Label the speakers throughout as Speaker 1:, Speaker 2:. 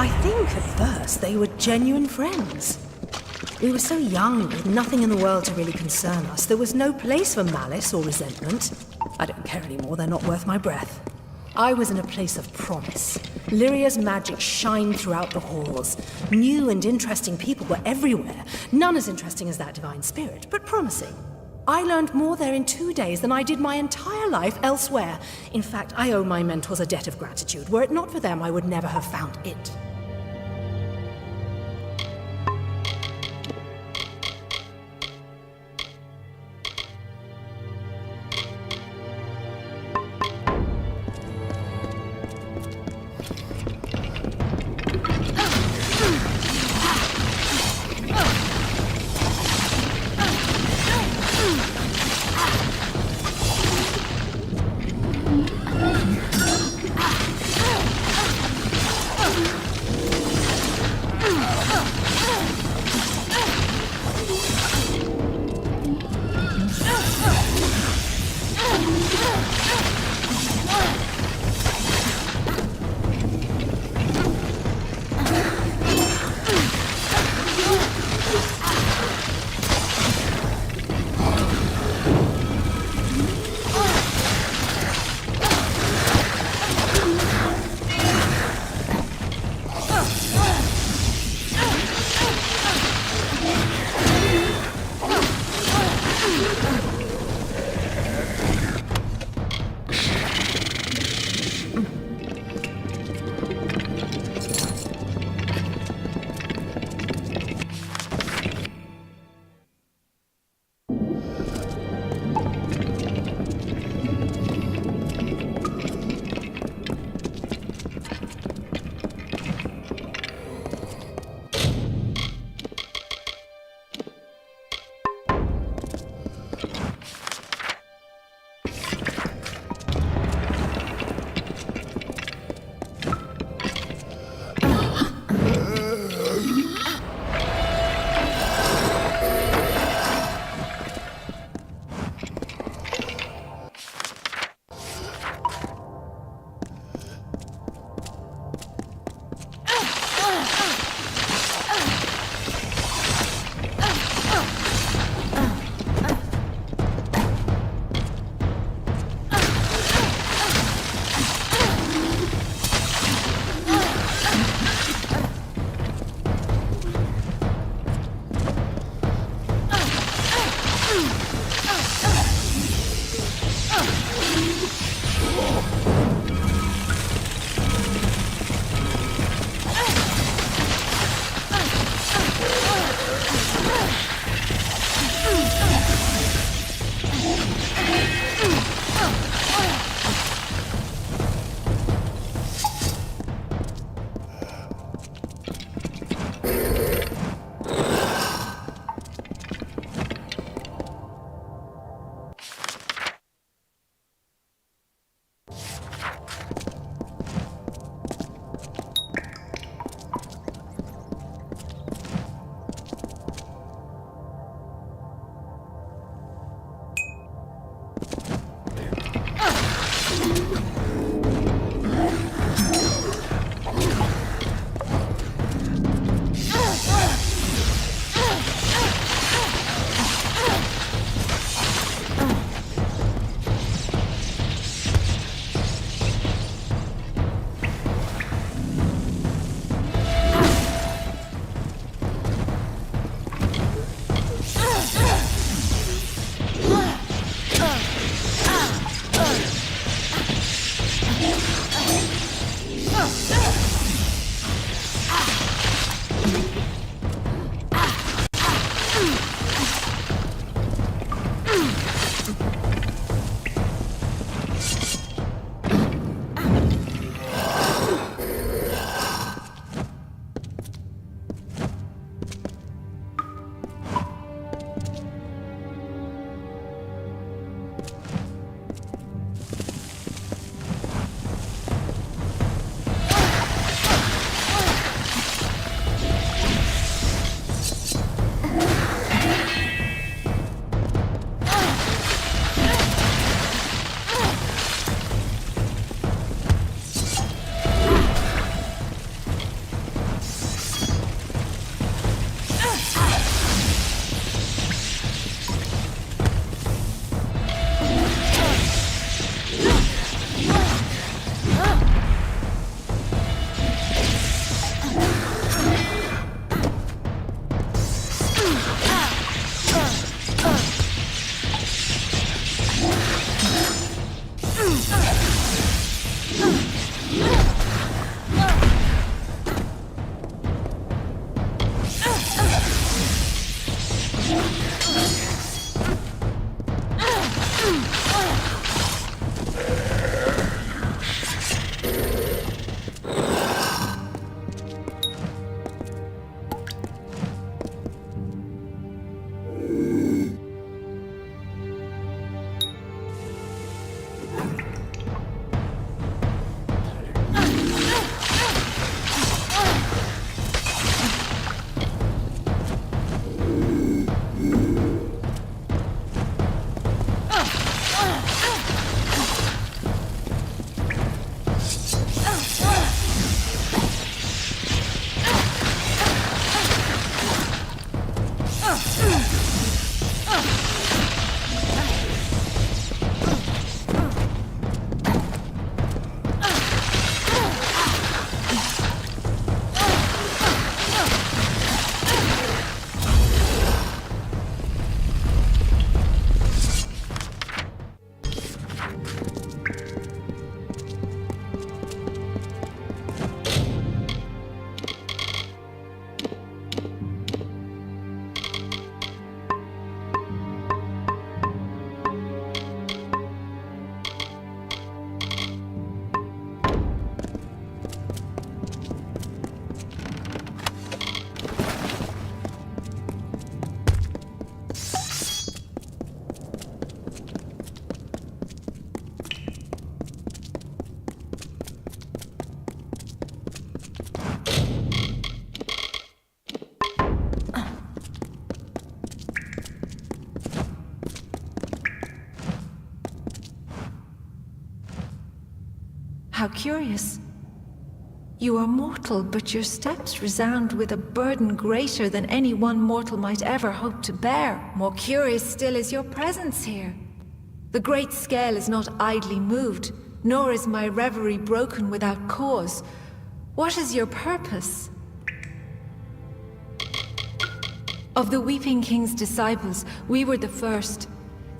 Speaker 1: I think at first they were genuine friends. We were so young, with nothing in the world to really concern us. There was no place for malice or resentment. I don't care anymore, they're not worth my breath. I was in a place of promise. Lyria's magic shined throughout the halls. New and interesting people were everywhere. None as interesting as that divine spirit, but promising. I learned more there in 2 days than I did my entire life elsewhere. In fact, I owe my mentors a debt of gratitude. Were it not for them, I would never have found it.
Speaker 2: How curious. You are mortal, but your steps resound with a burden greater than any one mortal might ever hope to bear. More curious still is your presence here. The great scale is not idly moved, nor is my reverie broken without cause. What is your purpose? Of the Weeping King's disciples, we were the first.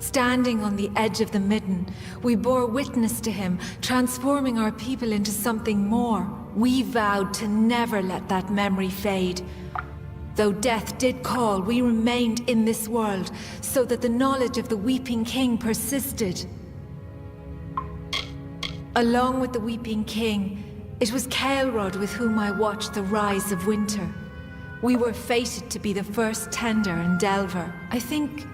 Speaker 2: Standing on the edge of the midden, we bore witness to him, transforming our people into something more. We vowed to never let that memory fade. Though death did call, we remained in this world, so that the knowledge of the Weeping King persisted. Along with the Weeping King, it was Kael'rod with whom I watched the rise of winter. We were fated to be the first tender and delver. I think...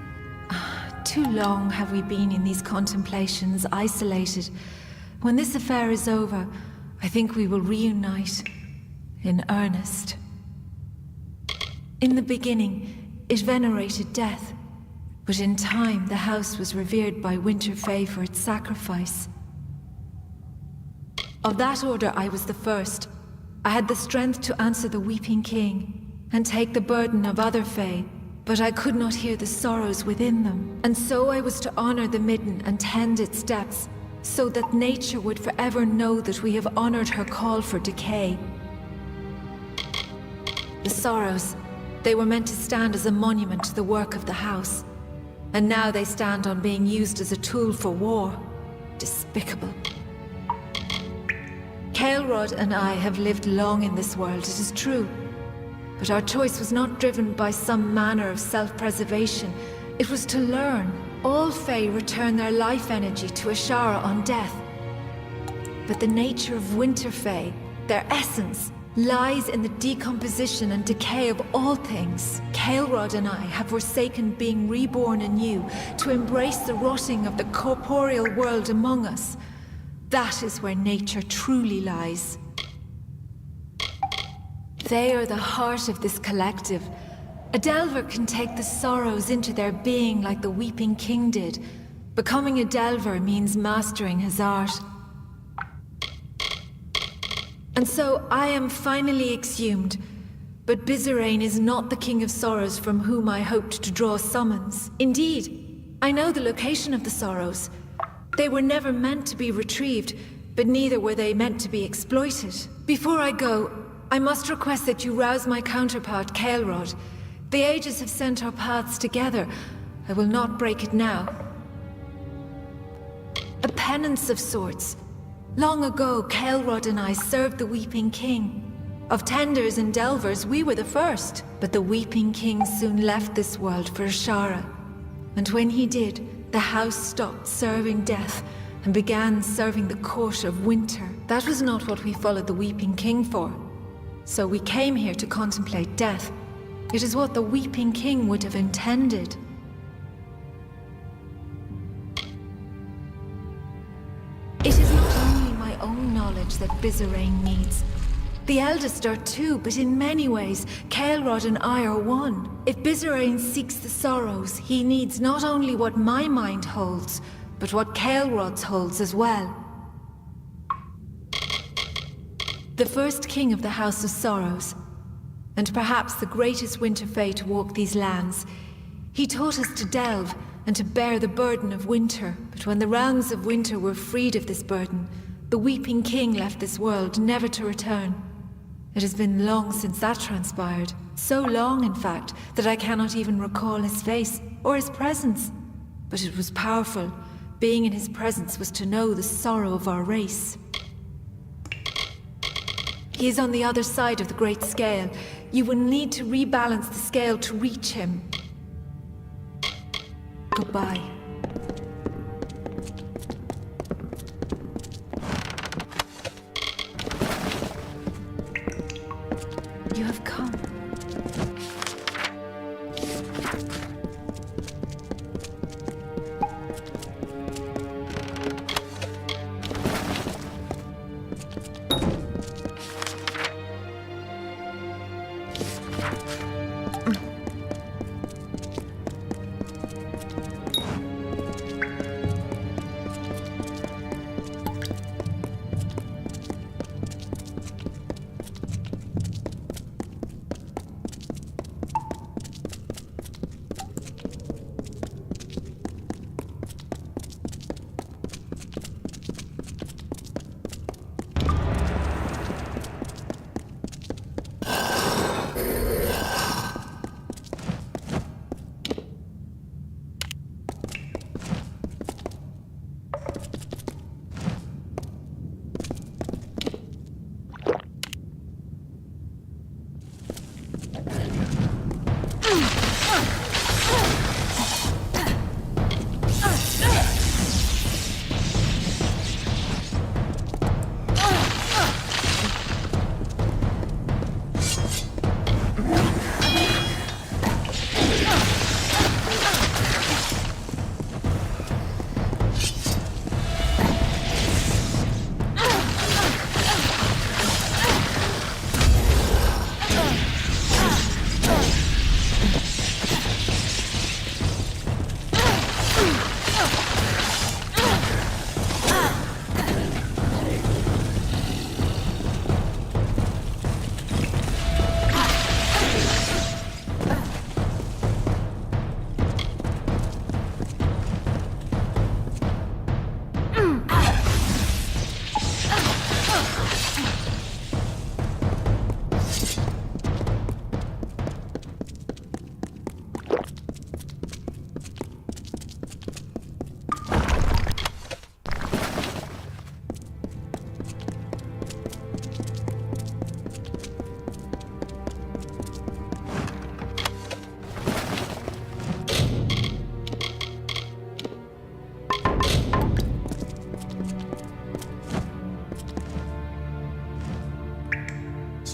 Speaker 2: too long have we been in these contemplations, isolated. When this affair is over, I think we will reunite in earnest. In the beginning, it venerated death, but in time the house was revered by Winter Fae for its sacrifice. Of that order I was the first. I had the strength to answer the Weeping King and take the burden of other Fae, but I could not hear the sorrows within them. And so I was to honor the midden and tend its depths, so that nature would forever know that we have honored her call for decay. The sorrows, they were meant to stand as a monument to the work of the house. And now they stand on being used as a tool for war. Despicable. Kael'rod and I have lived long in this world, it is true. But our choice was not driven by some manner of self-preservation. It was to learn. All Fae return their life energy to Ashara on death. But the nature of Winter Fae, their essence, lies in the decomposition and decay of all things. Kael'rod and I have forsaken being reborn anew to embrace the rotting of the corporeal world among us. That is where nature truly lies. They are the heart of this collective. A delver can take the sorrows into their being like the Weeping King did. Becoming a delver means mastering his art. And so I am finally exhumed. But Bizarane is not the King of Sorrows from whom I hoped to draw summons. Indeed, I know the location of the sorrows. They were never meant to be retrieved, but neither were they meant to be exploited. Before I go, I must request that you rouse my counterpart, Kael'rod. The ages have sent our paths together. I will not break it now. A penance of sorts. Long ago, Kael'rod and I served the Weeping King. Of tenders and delvers, we were the first. But the Weeping King soon left this world for Ashara. And when he did, the house stopped serving death and began serving the court of winter. That was not what we followed the Weeping King for. So we came here to contemplate death. It is what the Weeping King would have intended. It is not only my own knowledge that Bizarane needs. The eldest are too, but in many ways, Kael'rod and I are one. If Bizarane seeks the sorrows, he needs not only what my mind holds, but what Kael'rod's holds as well. The first king of the House of Sorrows, and perhaps the greatest winter fae to walk these lands, he taught us to delve and to bear the burden of winter. But when the realms of winter were freed of this burden, the Weeping King left this world, never to return. It has been long since that transpired. So long, in fact, that I cannot even recall his face or his presence. But it was powerful. Being in his presence was to know the sorrow of our race. He is on the other side of the Great Scale. You will need to rebalance the scale to reach him. Goodbye. You have come.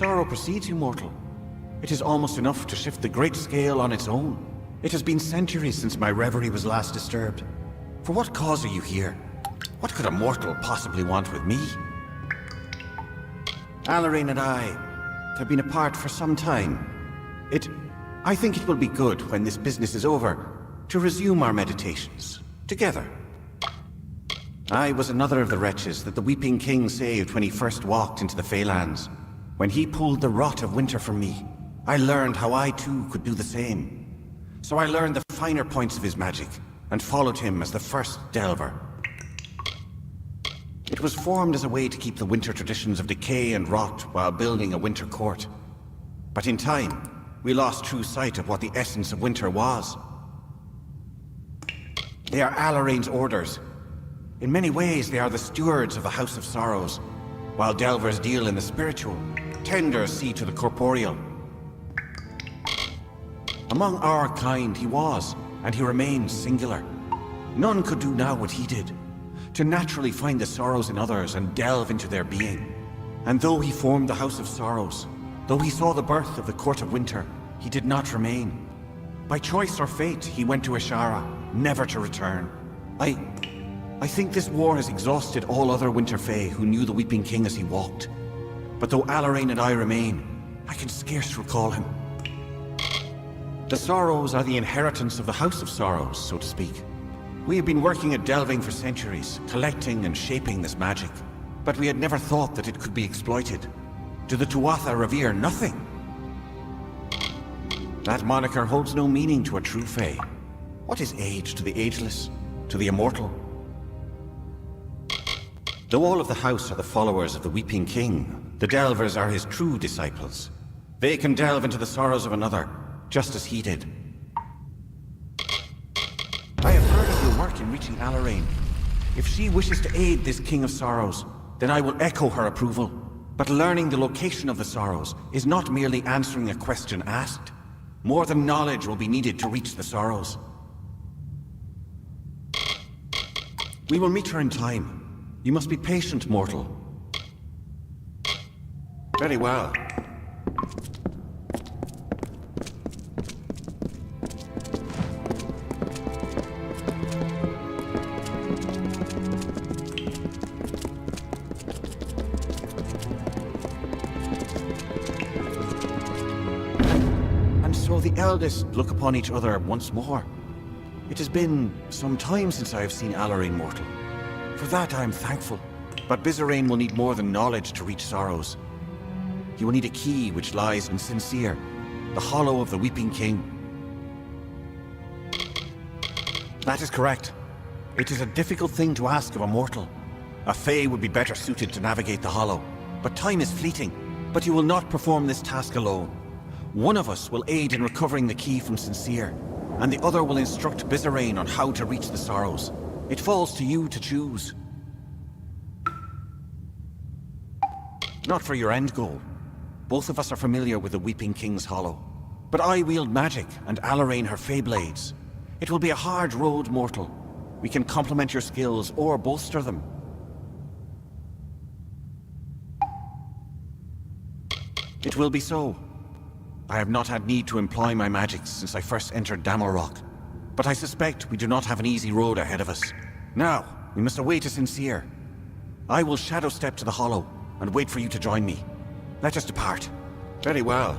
Speaker 3: sorrow precedes you, mortal. It is almost enough to shift the great scale on its own. It has been centuries since my reverie was last disturbed. For what cause are you here? What could a mortal possibly want with me? Alarain and I have been apart for some time. I think it will be good when this business is over to resume our meditations together. I was another of the wretches that the Weeping King saved when he first walked into the Feylands. When he pulled the rot of winter from me, I learned how I too could do the same. So I learned the finer points of his magic and followed him as the first delver. It was formed as a way to keep the winter traditions of decay and rot while building a winter court. But in time, we lost true sight of what the essence of winter was. They are Alarain's orders. In many ways, they are the stewards of the House of Sorrows, while delvers deal in the spiritual, tenders see to the corporeal. Among our kind he was, and he remains singular. None could do now what he did, to naturally find the sorrows in others and delve into their being. And though he formed the House of Sorrows, though he saw the birth of the Court of Winter, he did not remain. By choice or fate, he went to Ashara, never to return. I think this war has exhausted all other Winter Fae who knew the Weeping King as he walked. But though Alarain and I remain, I can scarce recall him. The Sorrows are the inheritance of the House of Sorrows, so to speak. We have been working at delving for centuries, collecting and shaping this magic. But we had never thought that it could be exploited. Do the Tuatha revere nothing? That moniker holds no meaning to a true Fae. What is age to the ageless, to the immortal? Though all of the House are the followers of the Weeping King, the Delvers are his true disciples. They can delve into the sorrows of another, just as he did. I have heard of your work in reaching Alarain. If she wishes to aid this King of Sorrows, then I will echo her approval. But learning the location of the sorrows is not merely answering a question asked. More than knowledge will be needed to reach the sorrows. We will meet her in time. You must be patient, mortal. Very well. And so the eldest look upon each other once more. It has been some time since I have seen Alarain, mortal. For that I am thankful. But Bizarrain will need more than knowledge to reach sorrows. He will need a key which lies in Sincere, the hollow of the Weeping King. That is correct. It is a difficult thing to ask of a mortal. A Fae would be better suited to navigate the hollow. But time is fleeting. But you will not perform this task alone. One of us will aid in recovering the key from Sincere, and the other will instruct Bizarrain on how to reach the sorrows. It falls to you to choose. Not for your end goal. Both of us are familiar with the Weeping King's Hollow. But I wield magic, and Alarain her Fey Blades. It will be a hard road, mortal. We can complement your skills or bolster them. It will be so. I have not had need to employ my magics since I first entered Damelrock. But I suspect we do not have an easy road ahead of us. Now, we must await a Sincere. I will shadow step to the hollow, and wait for you to join me. Let us depart. Very well.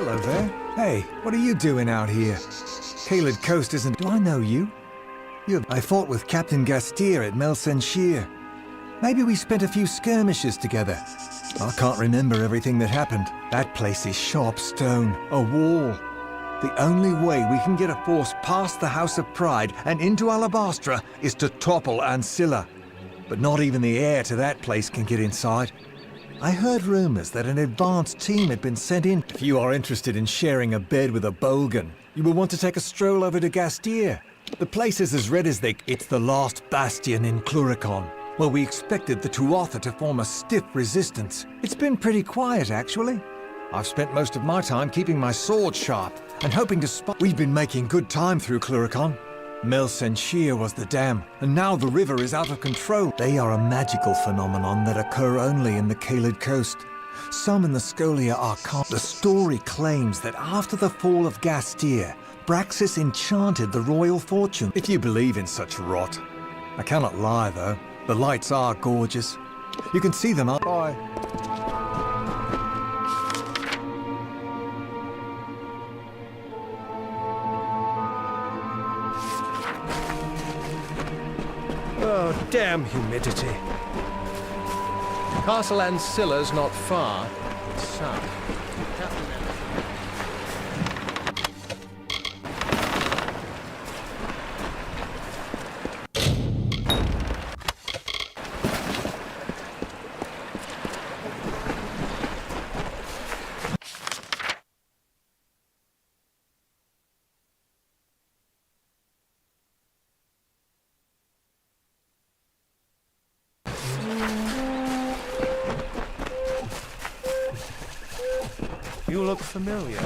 Speaker 4: Hello there. Hey, what are you doing out here? Caelid Coast isn't... Do I know you? I fought with Captain Gastier at Melsenshire. Maybe we spent a few skirmishes together. I can't remember everything that happened. That place is sharp stone, a wall. The only way we can get a force past the House of Pride and into Alabastra is to topple Ancilla. But not even the heir to that place can get inside. I heard rumors that an advanced team had been sent in. If you are interested in sharing a bed with a Bolgan, you will want to take a stroll over to Gastier. The place is as red as they... It's the last bastion in Klurikon, where we expected the Tuatha to form a stiff resistance. It's been pretty quiet, actually. I've spent most of my time keeping my sword sharp and hoping to spot... We've been making good time through Klurikon. Melsenshire was the dam, and now the river is out of control. They are a magical phenomenon that occur only in the Caelid Coast. Some in the Scholia Arcana. The story claims that after the fall of Gastier, Braxis enchanted the royal fortune. If you believe in such rot. I cannot lie, though. The lights are gorgeous. You can see them up. Bye.
Speaker 5: Oh, damn humidity. Castle Ancilla's not far. It's south. You look familiar.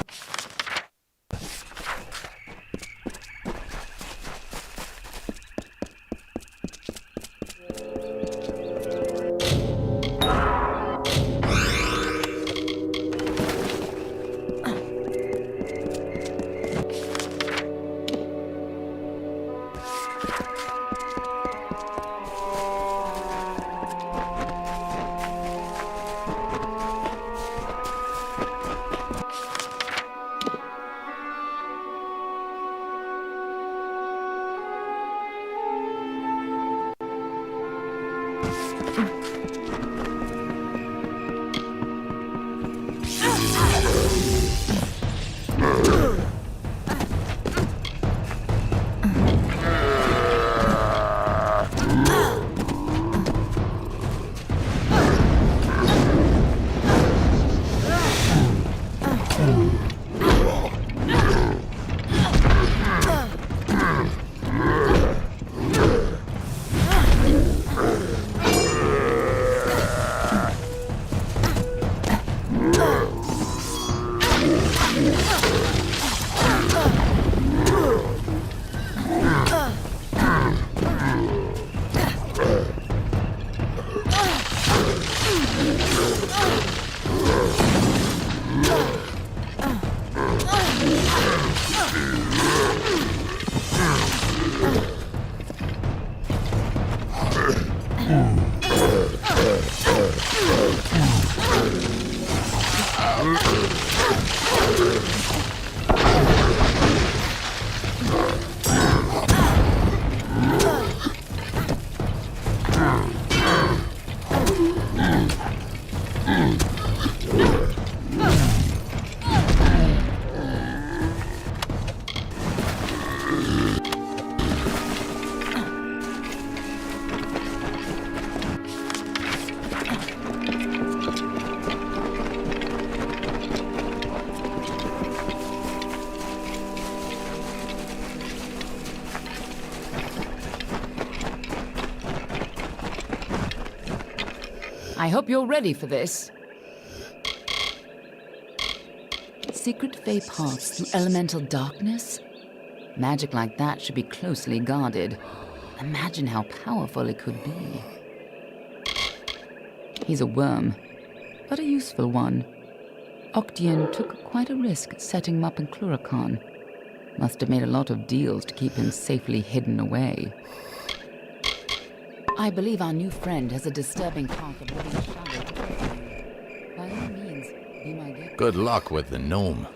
Speaker 6: I hope you're ready for this. Secret Fey paths through elemental darkness? Magic like that should be closely guarded. Imagine how powerful it could be. He's a worm, but a useful one. Octian took quite a risk setting him up in Klurikon. Must have made a lot of deals to keep him safely hidden away. I believe our new friend has a disturbing path of living shadow. By all means, be my guest.
Speaker 7: Good luck with the gnome.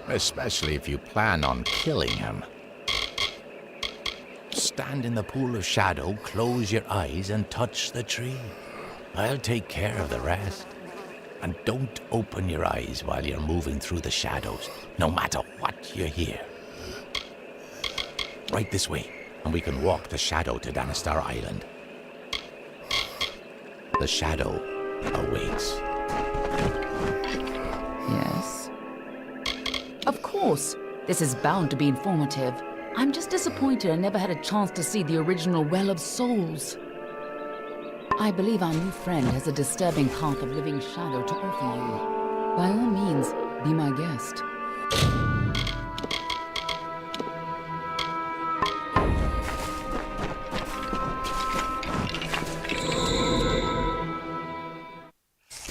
Speaker 7: Especially if you plan on killing him. Stand in the pool of shadow, close your eyes, and touch the tree. I'll take care of the rest. And don't open your eyes while you're moving through the shadows, no matter what you hear. Right this way, and we can walk the shadow to Danistar Island. The shadow awaits.
Speaker 6: Yes? Of course. This is bound to be informative. I'm just disappointed I never had a chance to see the original Well of Souls. I believe our new friend has a disturbing path of living shadow to offer you. By all means, be my guest.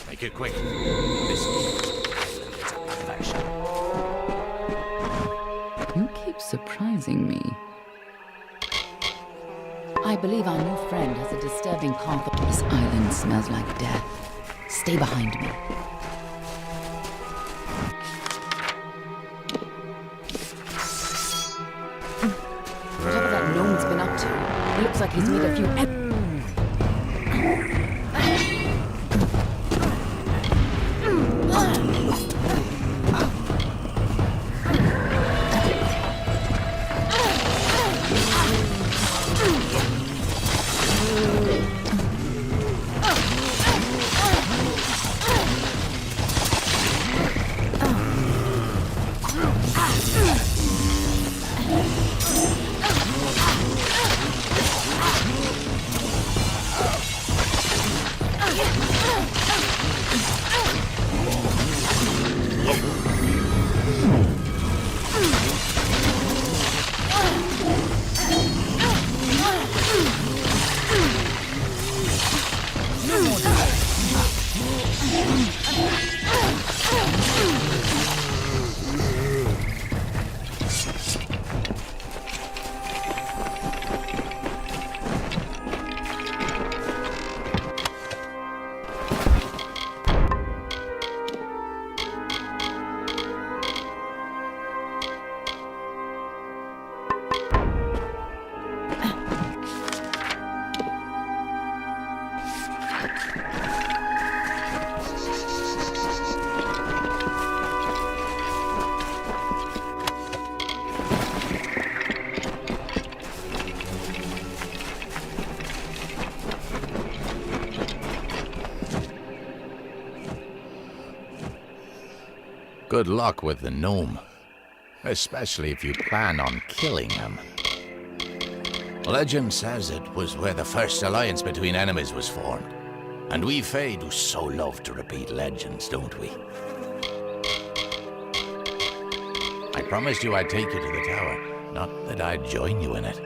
Speaker 7: Make it quick. This is perfection.
Speaker 6: You keep surprising me. I believe our new friend has a disturbing path. This island smells like death. Stay behind me. Whatever that gnome's been up to, it looks like he's made a few...
Speaker 7: Good luck with the gnome. Especially if you plan on killing him. Legend says it was where the first alliance between enemies was formed. And we Fae do so love to repeat legends, don't we? I promised you I'd take you to the tower, not that I'd join you in it.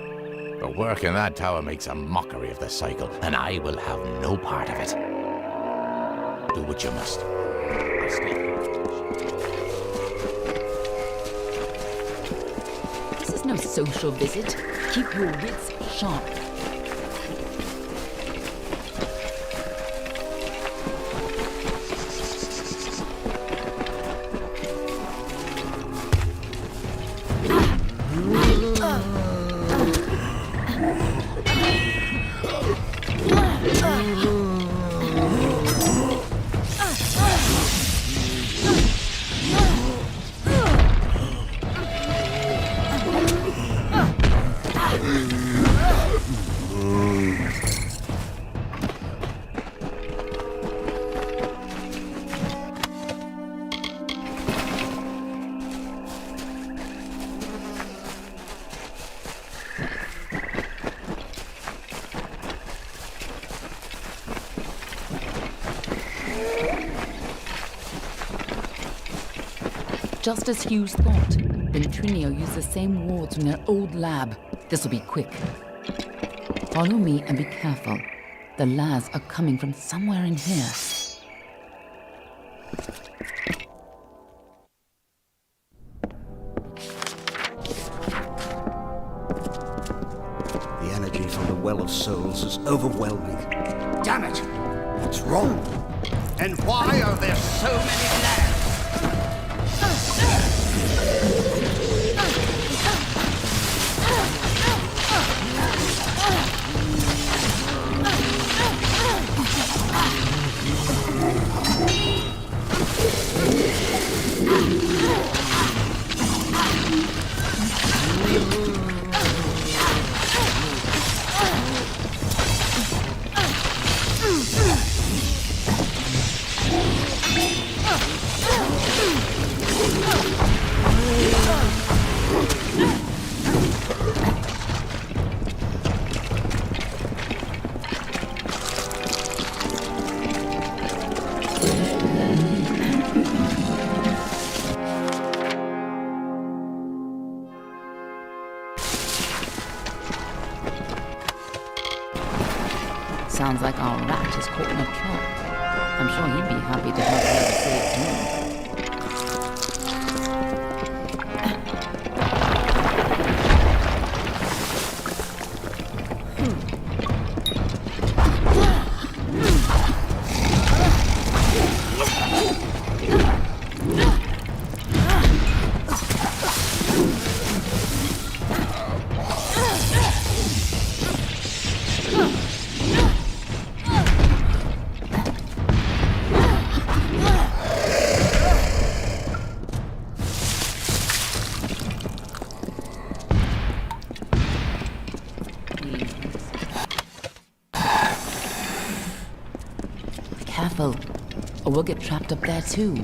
Speaker 7: But work in that tower makes a mockery of the cycle, and I will have no part of it. Do what you must. I'll stay here.
Speaker 6: This is no social visit. Keep your wits sharp. Just as Hughes thought, the Neutrino used the same wards from their old lab. This'll be quick. Follow me and be careful. The Laz are coming from somewhere in here.
Speaker 8: The energy from the Well of Souls is overwhelming. Damn it! What's wrong? And why are there so many lands?
Speaker 6: Sounds like our rat is caught in a trap. I'm sure he'd be happy to help whoever saved him. Careful, or we'll get trapped up there too.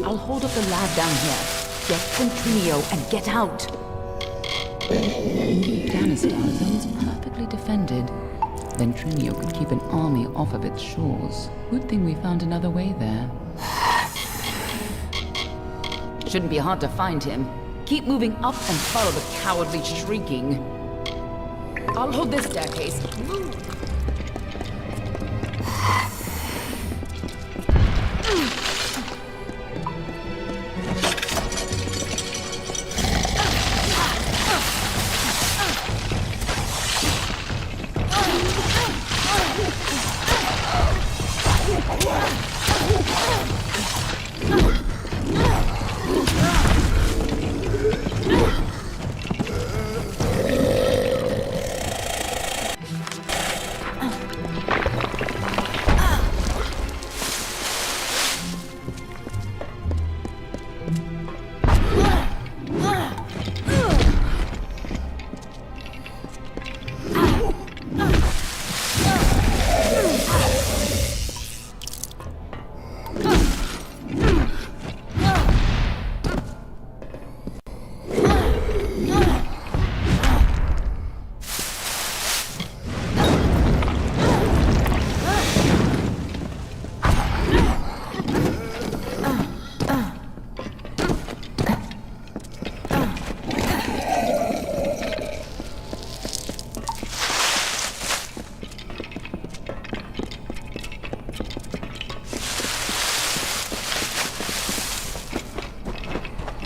Speaker 6: I'll hold up the lad down here. Get Ventrinio and get out. Danistar is almost perfectly defended. Ventrinio could keep an army off of its shores. Good thing we found another way there. Shouldn't be hard to find him. Keep moving up and follow the cowardly shrieking. I'll hold this staircase. Move!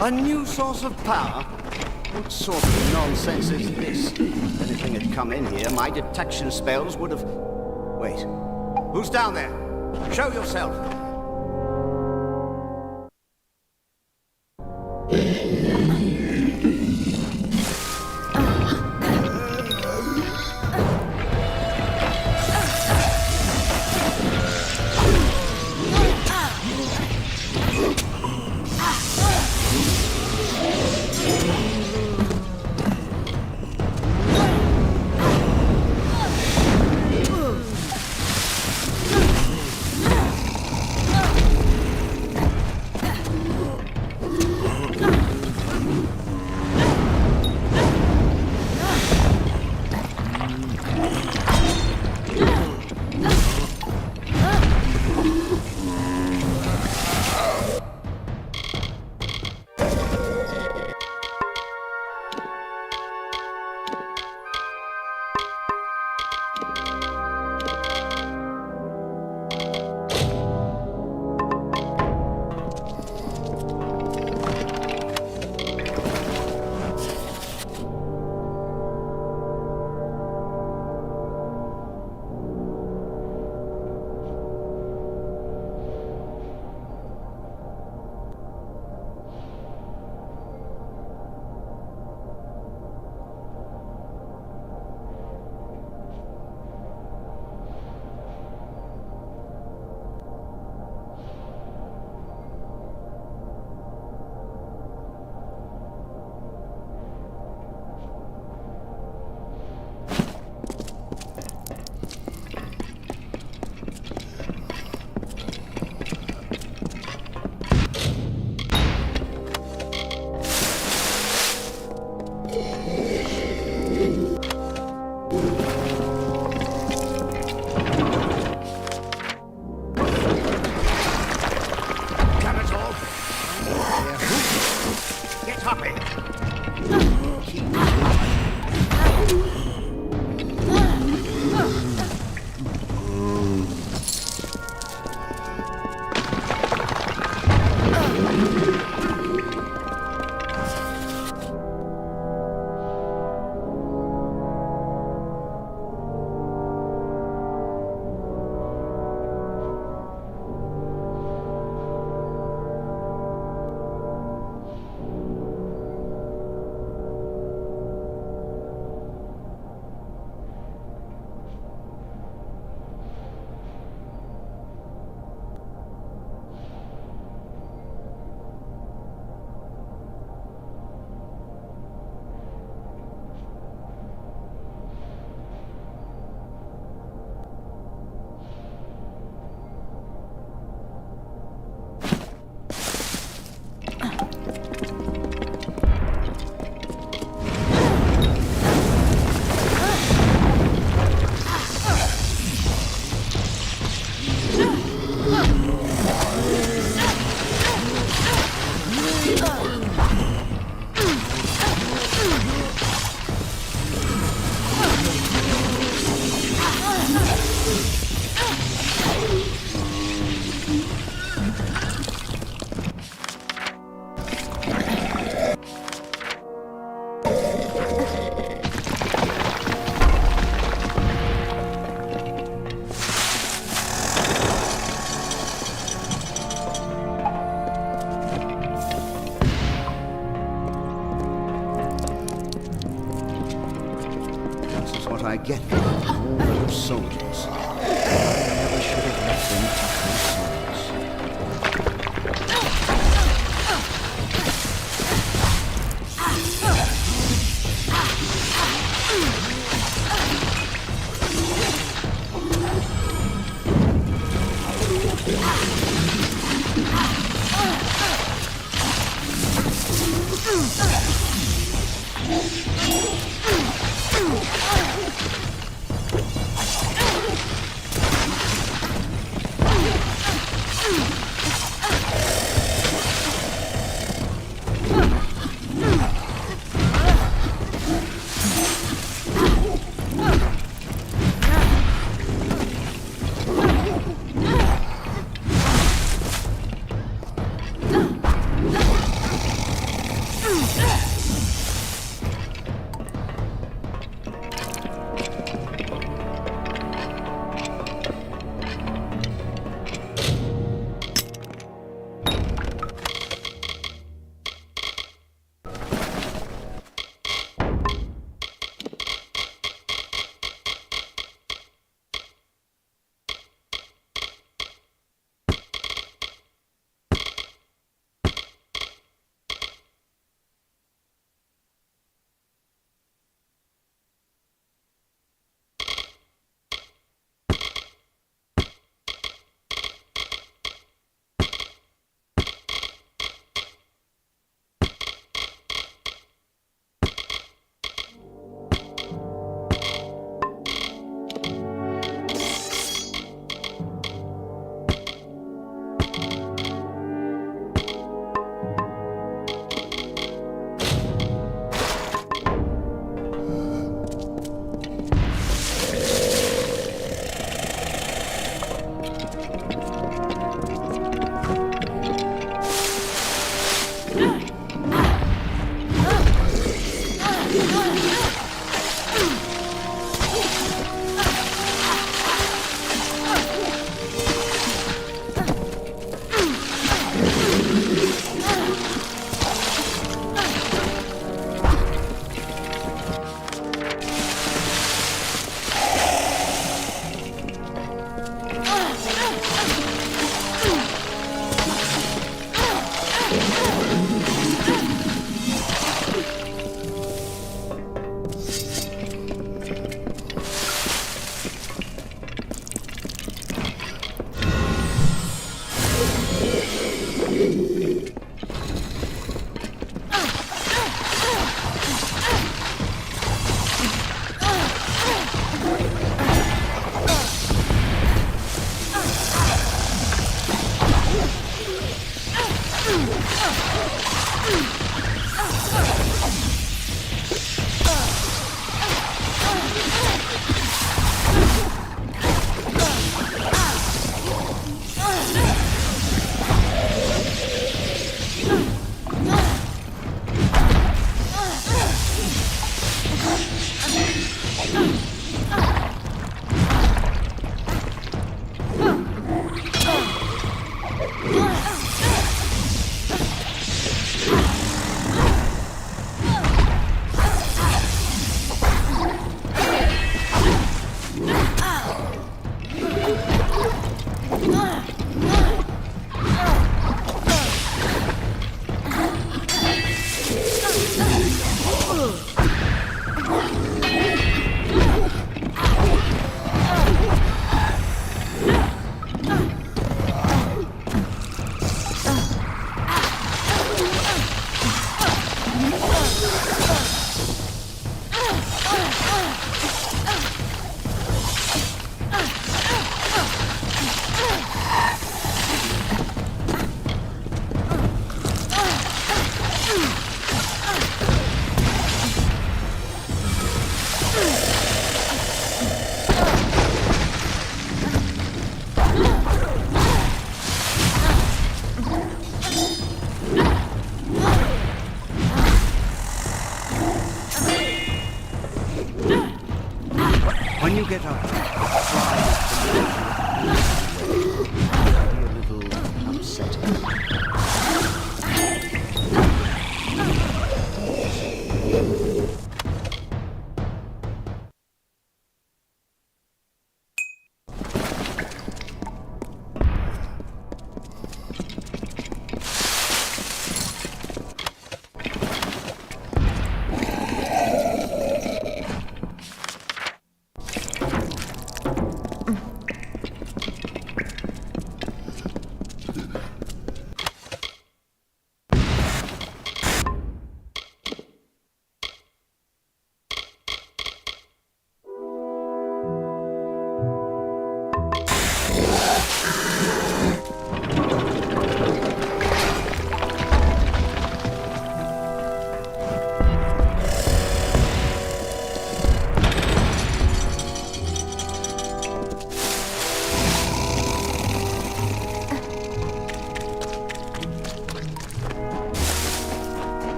Speaker 8: A new source of power? What sort of nonsense is this? If anything had come in here, my detection spells would have... Wait. Who's down there? Show yourself!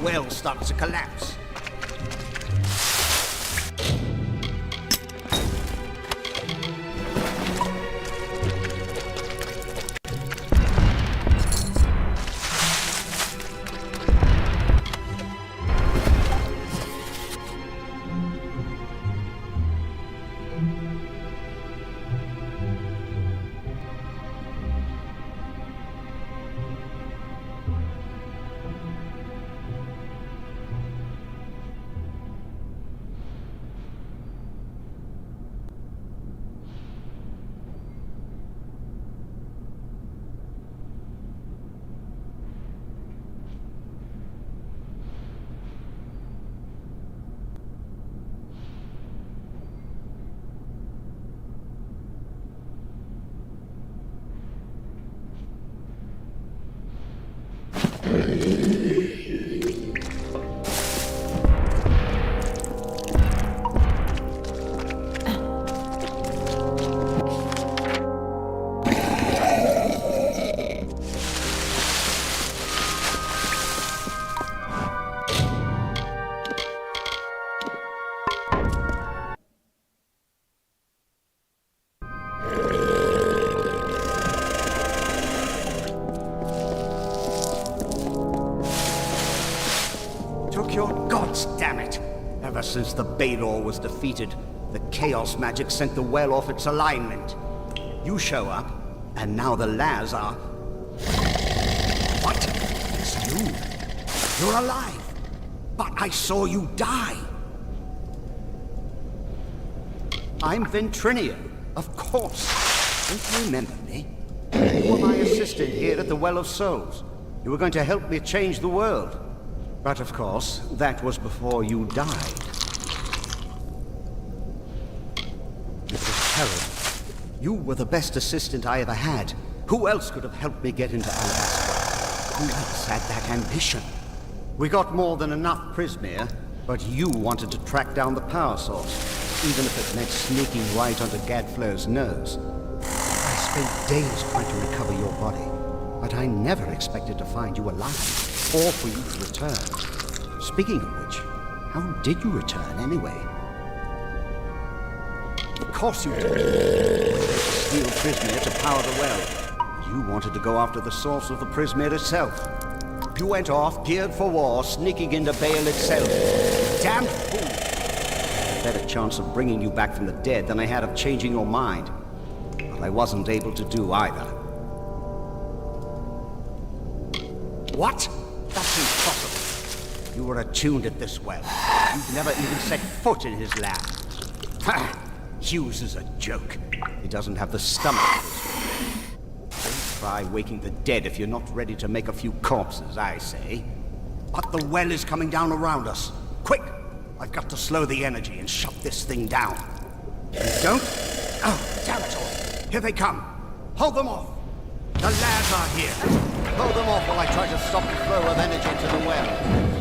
Speaker 8: well starts to collapse. Ever since the Balor was defeated, the Chaos magic sent the well off its alignment. You show up, and now the Laz are... What? It's you. You're alive. But I saw you die. I'm Ventrinian, of course. Don't you remember me? You were my assistant here at the Well of Souls. You were going to help me change the world. But of course, that was before you died. It was terrible. You were the best assistant I ever had. Who else could have helped me get into Alabastra? Who else had that ambition? We got more than enough Prismere, but you wanted to track down the power source, even if it meant sneaking right under Gadflow's nose. I spent days trying to recover your body, but I never expected to find you alive. Or for you to return. Speaking of which, how did you return anyway? Of course you did. Steal Prismere to power the well. You wanted to go after the source of the Prismere itself. You went off, geared for war, sneaking into Baal itself. Damn fool! I had a better chance of bringing you back from the dead than I had of changing your mind. But I wasn't able to do either. What? That's impossible. You were attuned at this well. You've never even set foot in his lab. Ha! Hughes is a joke. He doesn't have the stomach for this. Don't try waking the dead if you're not ready to make a few corpses, I say. But the well is coming down around us. Quick! I've got to slow the energy and shut this thing down. You don't? Oh, damn it all. Here they come. Hold them off. The lads are here. Hold them off while I try to stop the flow of energy to the well.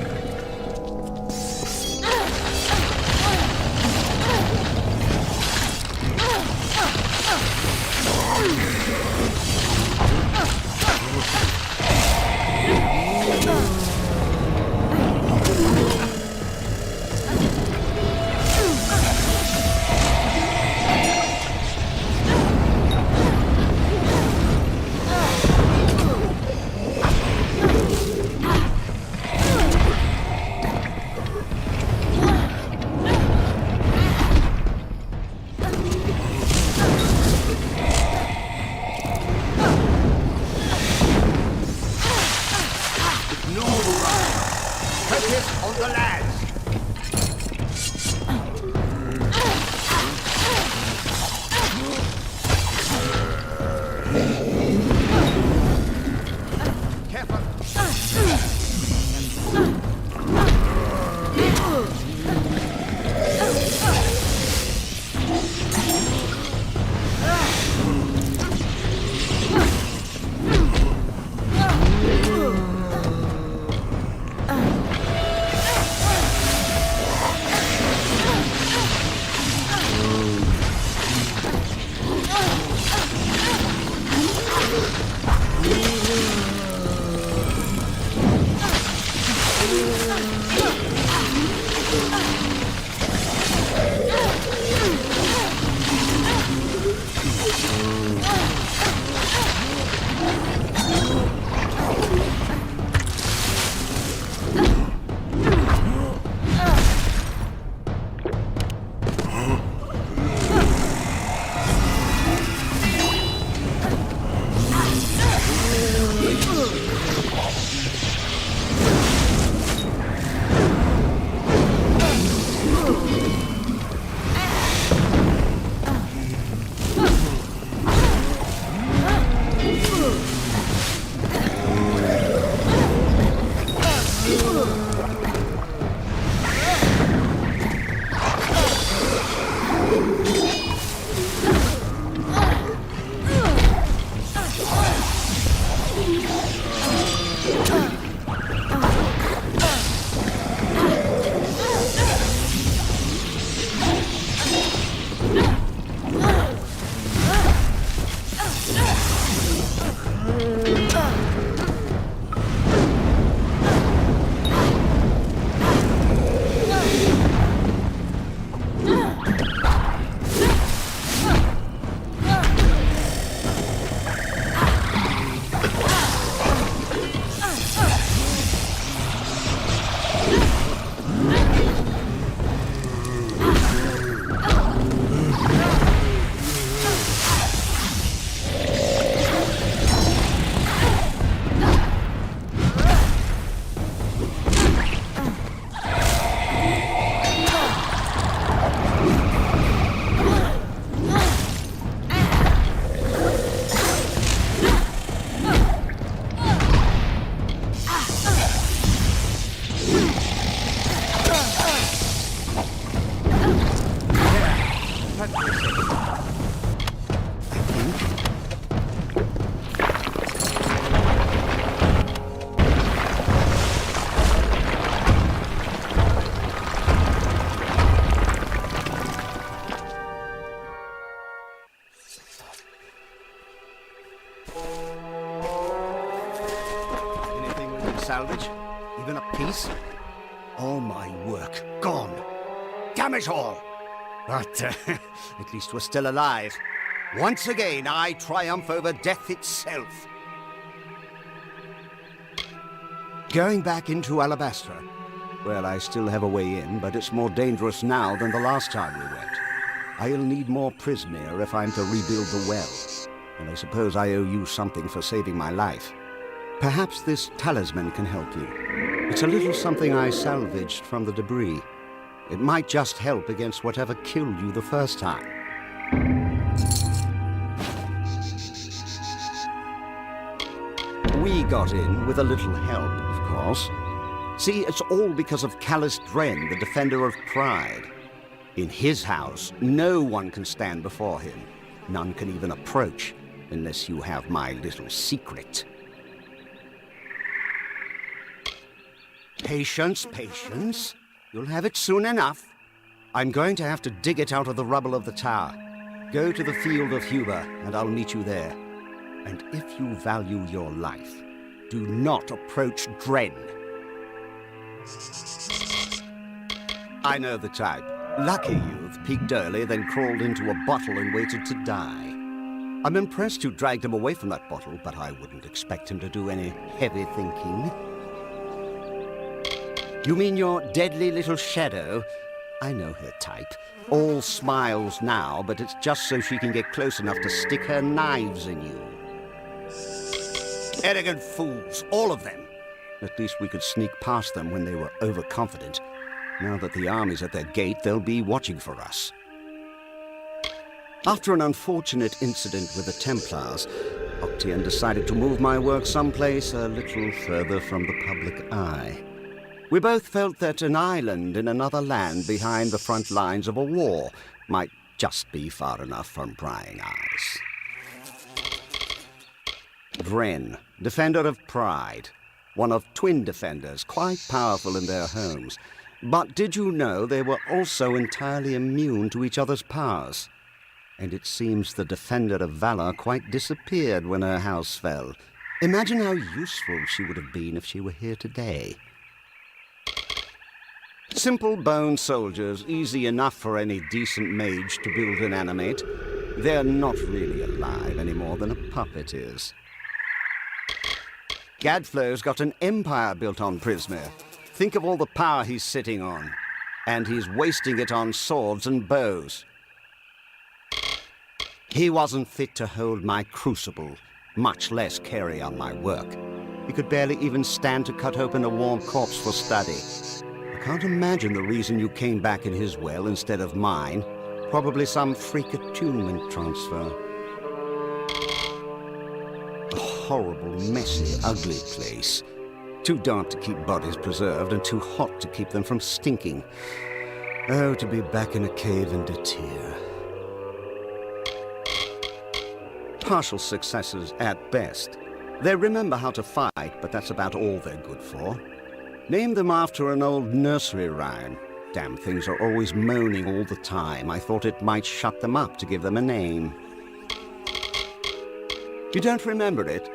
Speaker 8: salvage? Even a piece? All my work gone. Damn it all! But at least we're still alive. Once again, I triumph over death itself. Going back into Alabastra. Well, I still have a way in, but it's more dangerous now than the last time we went. I'll need more Prismere if I'm to rebuild the well. And I suppose I owe you something for saving my life. Perhaps this talisman can help you. It's a little something I salvaged from the debris. It might just help against whatever killed you the first time. We got in with a little help, of course. See, it's all because of Callous Dren, the defender of pride. In his house, no one can stand before him. None can even approach, unless you have my little secret. Patience, patience. You'll have it soon enough. I'm going to have to dig it out of the rubble of the tower. Go to the field of Huber, and I'll meet you there. And if you value your life, do not approach Dren. I know the type. Lucky youth, peeked early, then crawled into a bottle and waited to die. I'm impressed you dragged him away from that bottle, but I wouldn't expect him to do any heavy thinking. You mean your deadly little shadow? I know her type. All smiles now, but it's just so she can get close enough to stick her knives in you. Arrogant fools, all of them. At least we could sneak past them when they were overconfident. Now that the army's at their gate, they'll be watching for us. After an unfortunate incident with the Templars, Octian decided to move my work someplace a little further from the public eye. We both felt that an island in another land behind the front lines of a war might just be far enough from prying eyes. Dren, defender of pride. One of twin defenders, quite powerful in their homes. But did you know they were also entirely immune to each other's powers? And it seems the defender of valor quite disappeared when her house fell. Imagine how useful she would have been if she were here today. Simple bone soldiers, easy enough for any decent mage to build and animate. They're not really alive any more than a puppet is. Gadflow's got an empire built on Prismere. Think of all the power he's sitting on. And he's wasting it on swords and bows. He wasn't fit to hold my crucible, much less carry on my work. He could barely even stand to cut open a warm corpse for study. I can't imagine the reason you came back in his well instead of mine. Probably some freak attunement transfer. A horrible, messy, ugly place. Too dark to keep bodies preserved and too hot to keep them from stinking. Oh, to be back in a cave in Detir. Partial successes at best. They remember how to fight, but that's about all they're good for. Named them after an old nursery rhyme. Damn things are always moaning all the time. I thought it might shut them up to give them a name. You don't remember it?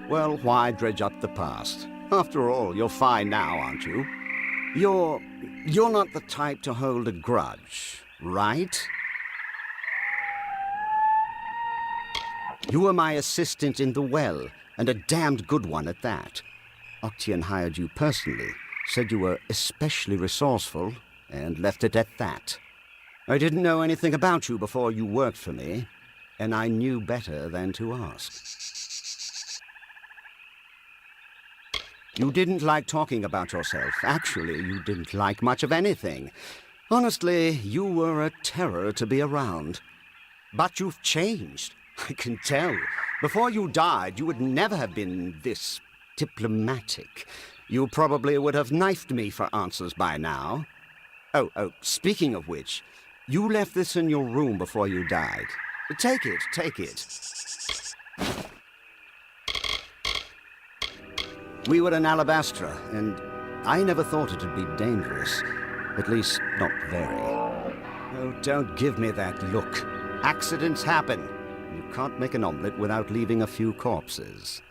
Speaker 8: Well, why dredge up the past? After all, you're fine now, aren't you? You're not the type to hold a grudge, right? You were my assistant in the well, and a damned good one at that. Octian hired you personally, said you were especially resourceful, and left it at that. I didn't know anything about you before you worked for me, and I knew better than to ask. You didn't like talking about yourself. Actually, you didn't like much of anything. Honestly, you were a terror to be around. But you've changed. I can tell. Before you died, you would never have been this diplomatic. You probably would have knifed me for answers by now. Oh, speaking of which, you left this in your room before you died. Take it, take it. We were in Alabastra, and I never thought it'd be dangerous. At least, not very. Oh, don't give me that look. Accidents happen. You can't make an omelette without leaving a few corpses.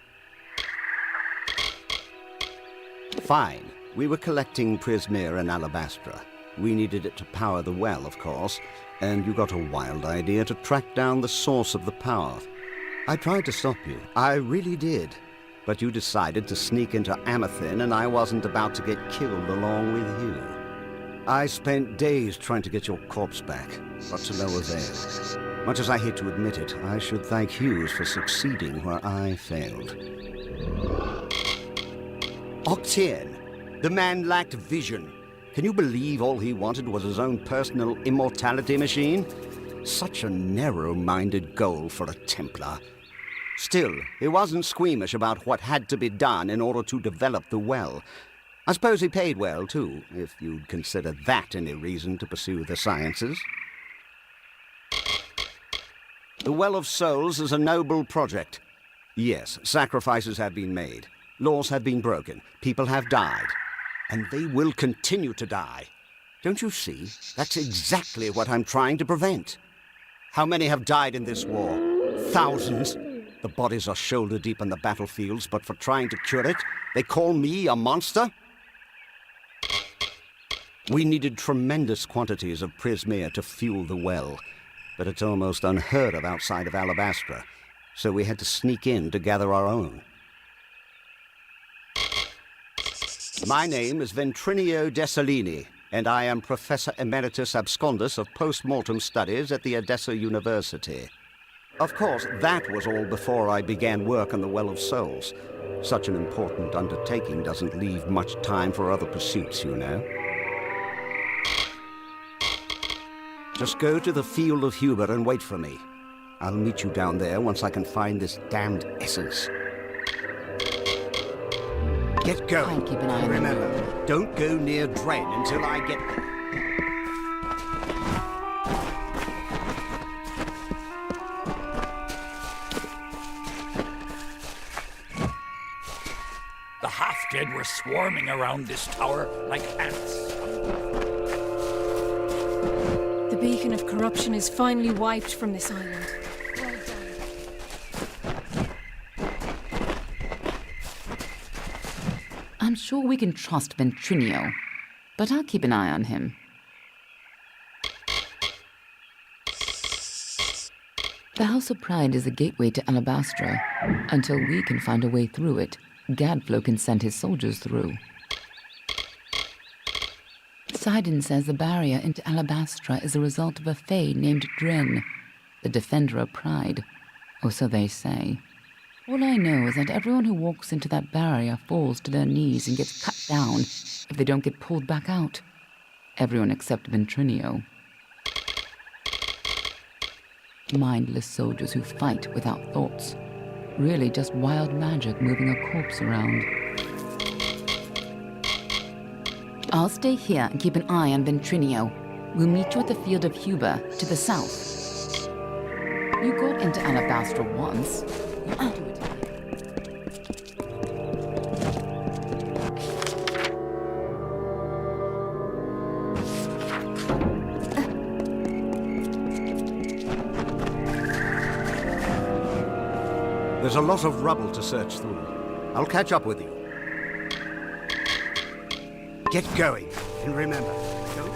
Speaker 8: Fine. We were collecting Prismir in Alabastra. We needed it to power the well, of course, and you got a wild idea to track down the source of the power. I tried to stop you. I really did. But you decided to sneak into Amethyst, and I wasn't about to get killed along with you. I spent days trying to get your corpse back, but to no avail. Much as I hate to admit it, I should thank Hughes for succeeding where I failed. Octian, the man lacked vision. Can you believe all he wanted was his own personal immortality machine? Such a narrow-minded goal for a Templar. Still, he wasn't squeamish about what had to be done in order to develop the well. I suppose he paid well, too, if you'd consider that any reason to pursue the sciences. The Well of Souls is a noble project. Yes, sacrifices have been made. Laws have been broken. People have died. And they will continue to die. Don't you see? That's exactly what I'm trying to prevent. How many have died in this war? Thousands. The bodies are shoulder deep in the battlefields, but for trying to cure it, they call me a monster? We needed tremendous quantities of Prismir to fuel the well, but it's almost unheard of outside of Alabastra, so we had to sneak in to gather our own. My name is Ventrinio Desalini, and I am Professor Emeritus Abscondus of Post-Mortem Studies at the Edessa University. Of course, that was all before I began work on the Well of Souls. Such an important undertaking doesn't leave much time for other pursuits, you know. Just go to the Field of Huber and wait for me. I'll meet you down there once I can find this damned essence. Get going.
Speaker 6: I'll keep an eye on them.
Speaker 8: Remember, don't go near Dren until I get there.
Speaker 9: The half-dead were swarming around this tower like ants.
Speaker 10: The beacon of corruption is finally wiped from this island.
Speaker 6: I'm sure we can trust Ventrinio, but I'll keep an eye on him. The House of Pride is a gateway to Alabastra. Until we can find a way through it, Gadflow can send his soldiers through. Sidon says the barrier into Alabastra is a result of a Fae named Dren, the defender of Pride, or so they say. All I know is that everyone who walks into that barrier falls to their knees and gets cut down if they don't get pulled back out. Everyone except Ventrinio. Mindless soldiers who fight without thoughts. Really just wild magic moving a corpse around. I'll stay here and keep an eye on Ventrinio. We'll meet you at the field of Huber, to the south. You got into Alabastra once. You can do it again.
Speaker 8: There's a lot of rubble to search through. I'll catch up with you. Get going, and remember, don't...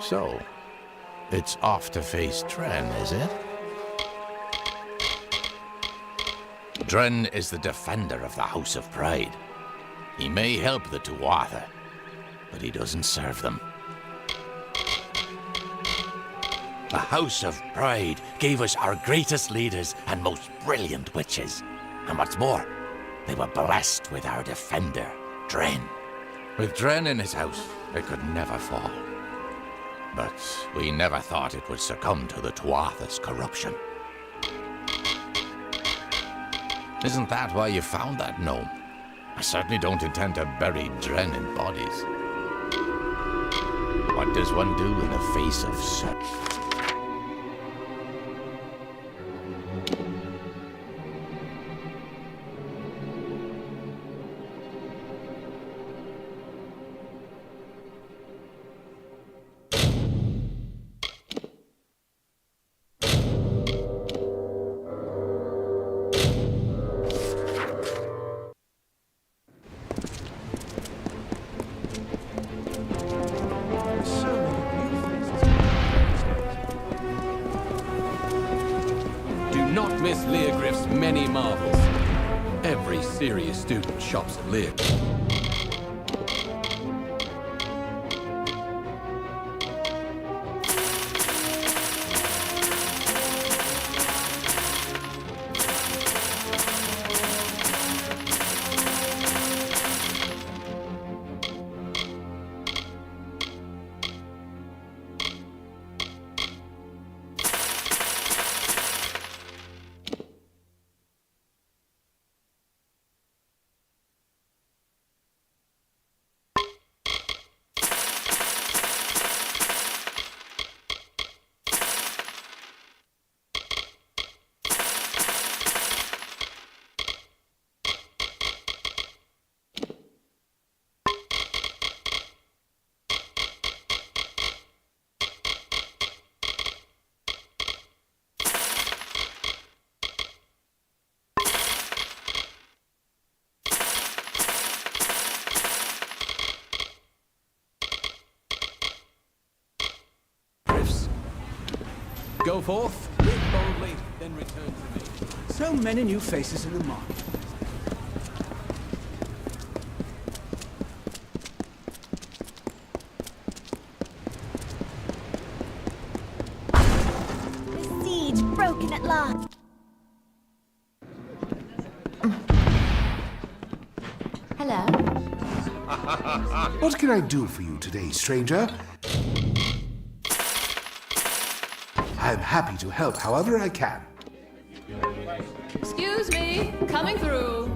Speaker 7: So, it's off to face Dren, is it? Dren is the defender of the House of Pride. He may help the Tuatha, but he doesn't serve them. The House of Pride gave us our greatest leaders and most brilliant witches. And what's more, they were blessed with our defender, Dren. With Dren in his house, it could never fall. But we never thought it would succumb to the Tuatha's corruption. Isn't that why you found that gnome? I certainly don't intend to bury Dren in bodies. What does one do in the face of such?
Speaker 11: Miss Leogriff's many marvels. Every serious student shops at Leogriff. Go forth, live boldly, then return to me.
Speaker 12: So many new faces in the market.
Speaker 13: The siege broken at last.
Speaker 2: Hello.
Speaker 14: What can I do for you today, stranger? I'm happy to help however I can.
Speaker 2: Excuse me, coming through.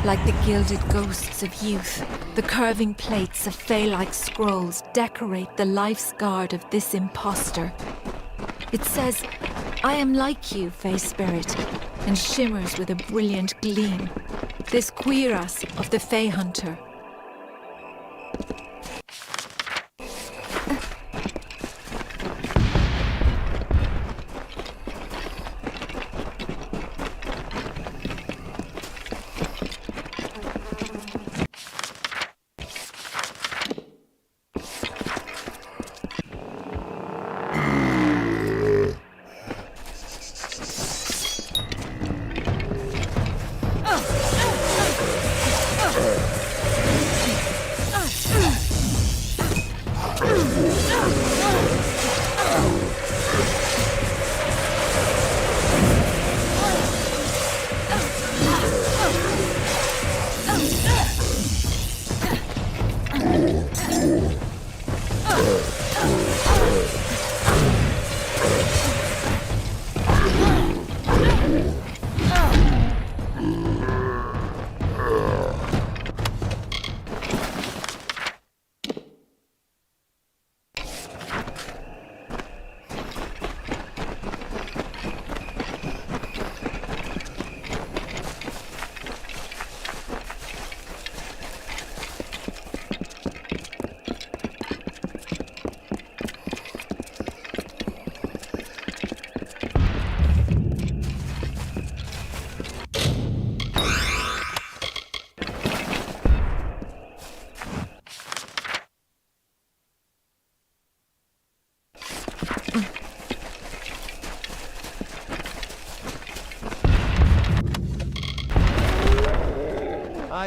Speaker 2: Like the gilded ghosts of youth, the curving plates of fey-like scrolls decorate the life's guard of this impostor. It says, "I am like you, Fey Spirit," and shimmers with a brilliant gleam. This cuirass of the Fey Hunter.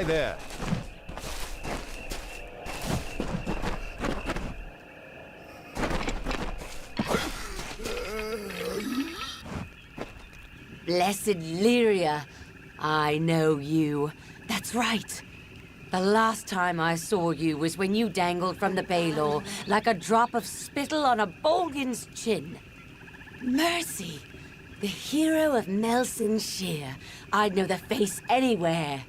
Speaker 5: Hi there.
Speaker 15: Blessed Lyria, I know you. That's right. The last time I saw you was when you dangled from the Baylor like a drop of spittle on a Bolgan's chin. Mercy, the hero of Melson Shear. I'd know the face anywhere.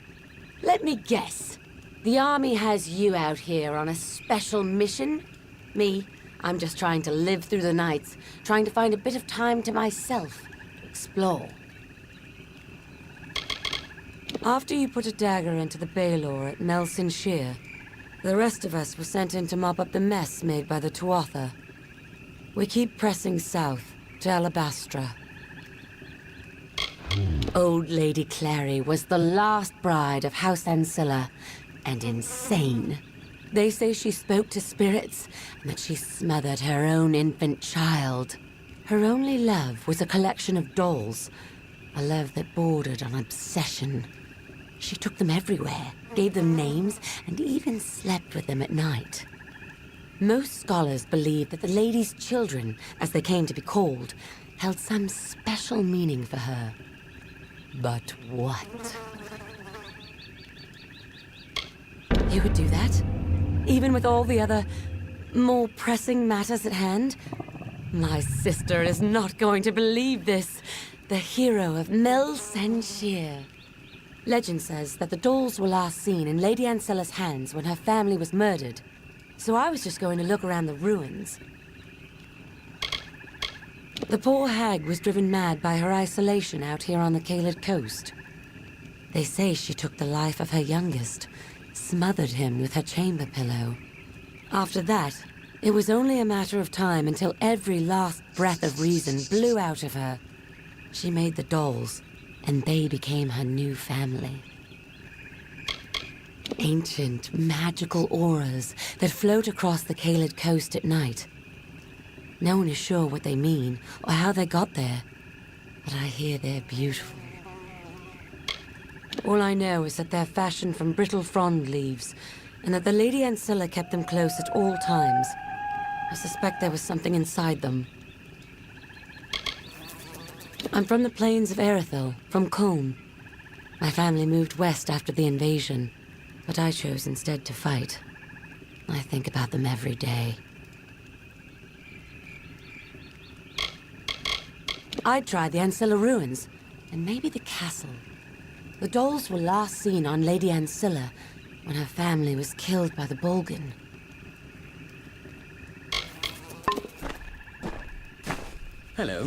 Speaker 15: Let me guess. The army has you out here on a special mission? Me, I'm just trying to live through the nights, trying to find a bit of time to myself, explore. After you put a dagger into the Baylor at Melson Shear, the rest of us were sent in to mop up the mess made by the Tuatha. We keep pressing south to Alabastra. Old Lady Clary was the last bride of House Ancilla, and insane. They say she spoke to spirits, and that she smothered her own infant child. Her only love was a collection of dolls, a love that bordered on obsession. She took them everywhere, gave them names, and even slept with them at night. Most scholars believe that the lady's children, as they came to be called, held some special meaning for her. But what? You would do that? Even with all the other, more pressing matters at hand? My sister is not going to believe this. The hero of Melson Shear. Legend says that the dolls were last seen in Lady Ancilla's hands when her family was murdered. So I was just going to look around the ruins. The poor hag was driven mad by her isolation out here on the Kaled coast. They say she took the life of her youngest, smothered him with her chamber pillow. After that, it was only a matter of time until every last breath of reason blew out of her. She made the dolls, and they became her new family. Ancient, magical auras that float across the Kaled coast at night. No one is sure what they mean or how they got there, but I hear they're beautiful. All I know is that they're fashioned from brittle frond leaves, and that the Lady Ancilla kept them close at all times. I suspect there was something inside them. I'm from the plains of Erethil, from Colne. My family moved west after the invasion, but I chose instead to fight. I think about them every day. I'd try the Ancilla ruins, and maybe the castle. The dolls were last seen on Lady Ancilla when her family was killed by the Bolgan.
Speaker 11: Hello.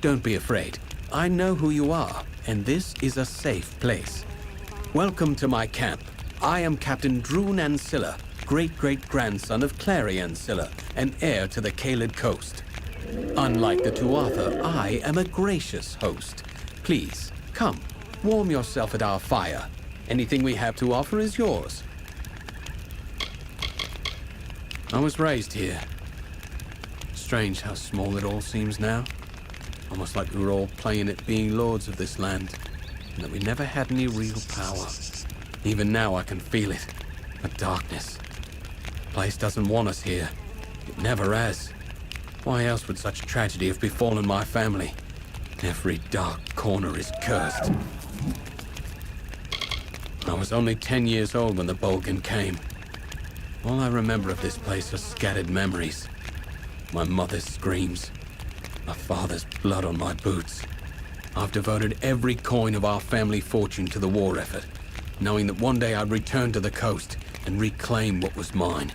Speaker 11: Don't be afraid. I know who you are, and this is a safe place. Welcome to my camp. I am Captain Droon Ancilla, great-great-grandson of Clary Ancilla, and heir to the Kaled coast. Unlike the Tuatha, I am a gracious host. Please, come, warm yourself at our fire. Anything we have to offer is yours. I was raised here. Strange how small it all seems now. Almost like we were all playing at being lords of this land, and that we never had any real power. Even now I can feel it. The darkness. The place doesn't want us here. It never has. Why else would such tragedy have befallen my family? Every dark corner is cursed. I was only 10 years old when the Bolgan came. All I remember of this place are scattered memories. My mother's screams. My father's blood on my boots. I've devoted every coin of our family fortune to the war effort, knowing that one day I'd return to the coast and reclaim what was mine.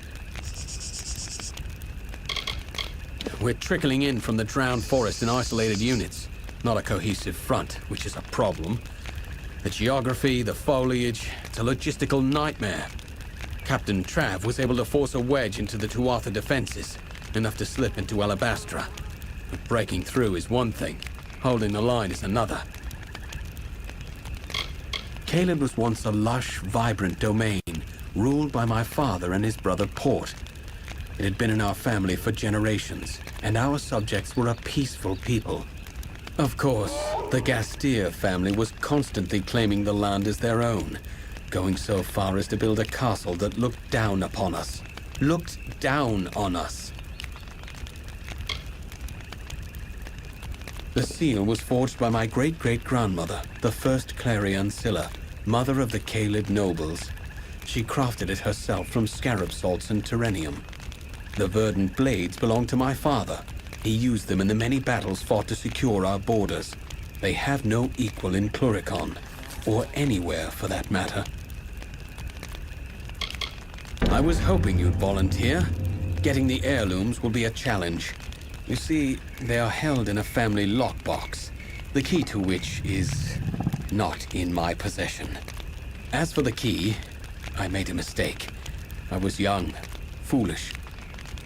Speaker 11: We're trickling in from the drowned forest in isolated units, not a cohesive front, which is a problem. The geography, the foliage, it's a logistical nightmare. Captain Trav was able to force a wedge into the Tuatha defenses, enough to slip into Alabastra. But breaking through is one thing, holding the line is another. Kaled was once a lush, vibrant domain, ruled by my father and his brother Port. It had been in our family for generations, and our subjects were a peaceful people. Of course, the Gastier family was constantly claiming the land as their own, going so far as to build a castle that looked down upon us. Looked down on us. The seal was forged by my great-great-grandmother, the first Clary Ancilla, mother of the Caled nobles. She crafted it herself from scarab salts and terrenium. The verdant blades belonged to my father. He used them in the many battles fought to secure our borders. They have no equal in Klurikon, or anywhere for that matter. I was hoping you'd volunteer. Getting the heirlooms will be a challenge. You see, they are held in a family lockbox, the key to which is not in my possession. As for the key, I made a mistake. I was young, foolish.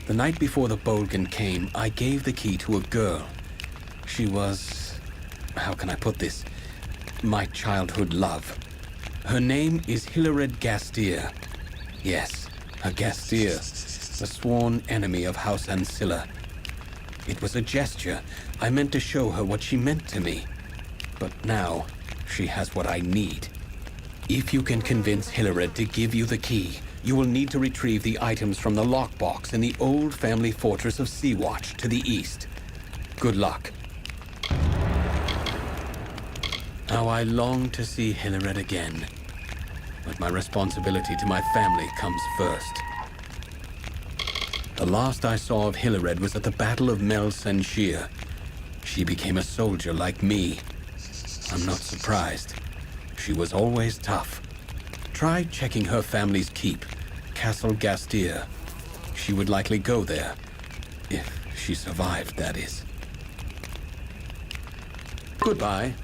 Speaker 11: The night before the Bolgan came, I gave the key to a girl. She was... how can I put this? My childhood love. Her name is Hilared Gastier. Yes, a Gastier, a sworn enemy of House Ancilla. It was a gesture. I meant to show her what she meant to me. But now, she has what I need. If you can convince Hilared to give you the key, you will need to retrieve the items from the lockbox in the old family fortress of Sea-Watch to the east. Good luck. How I long to see Hilared again. But my responsibility to my family comes first. The last I saw of Hilared was at the Battle of Mel Senshir. She became a soldier like me. I'm not surprised. She was always tough. Try checking her family's keep, Castle Gastier. She would likely go there. If she survived, that is. Goodbye.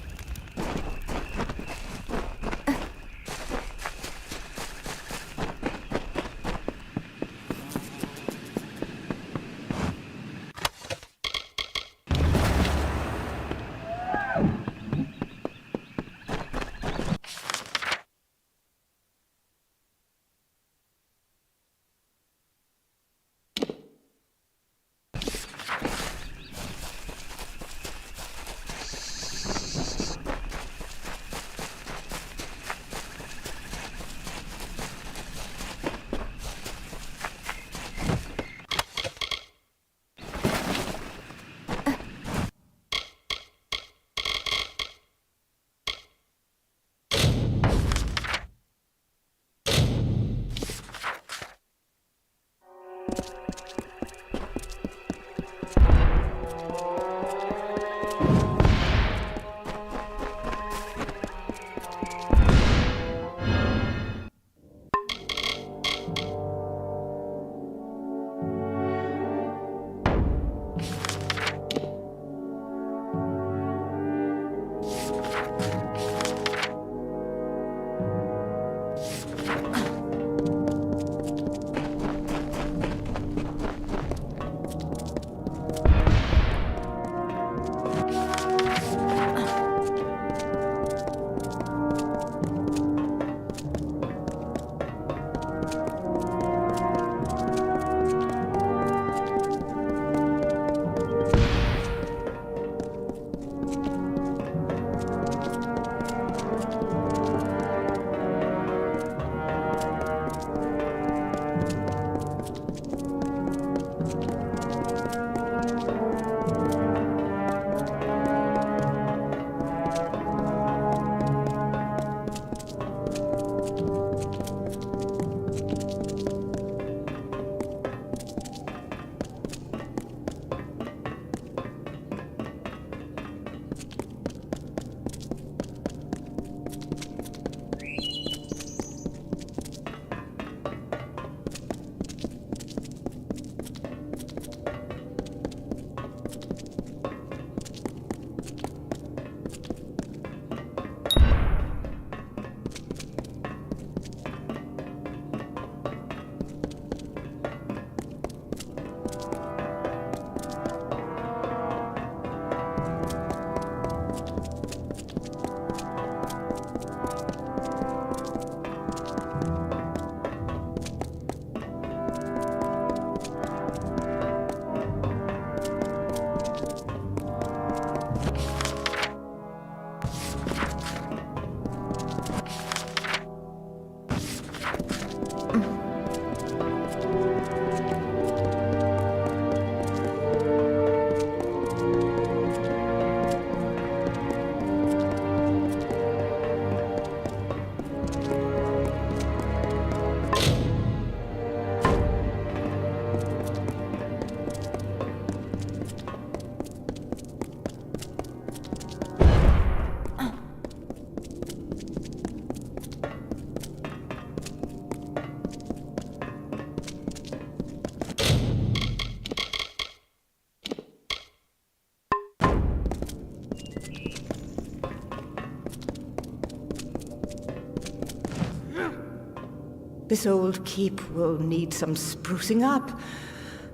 Speaker 16: This old keep will need some sprucing up,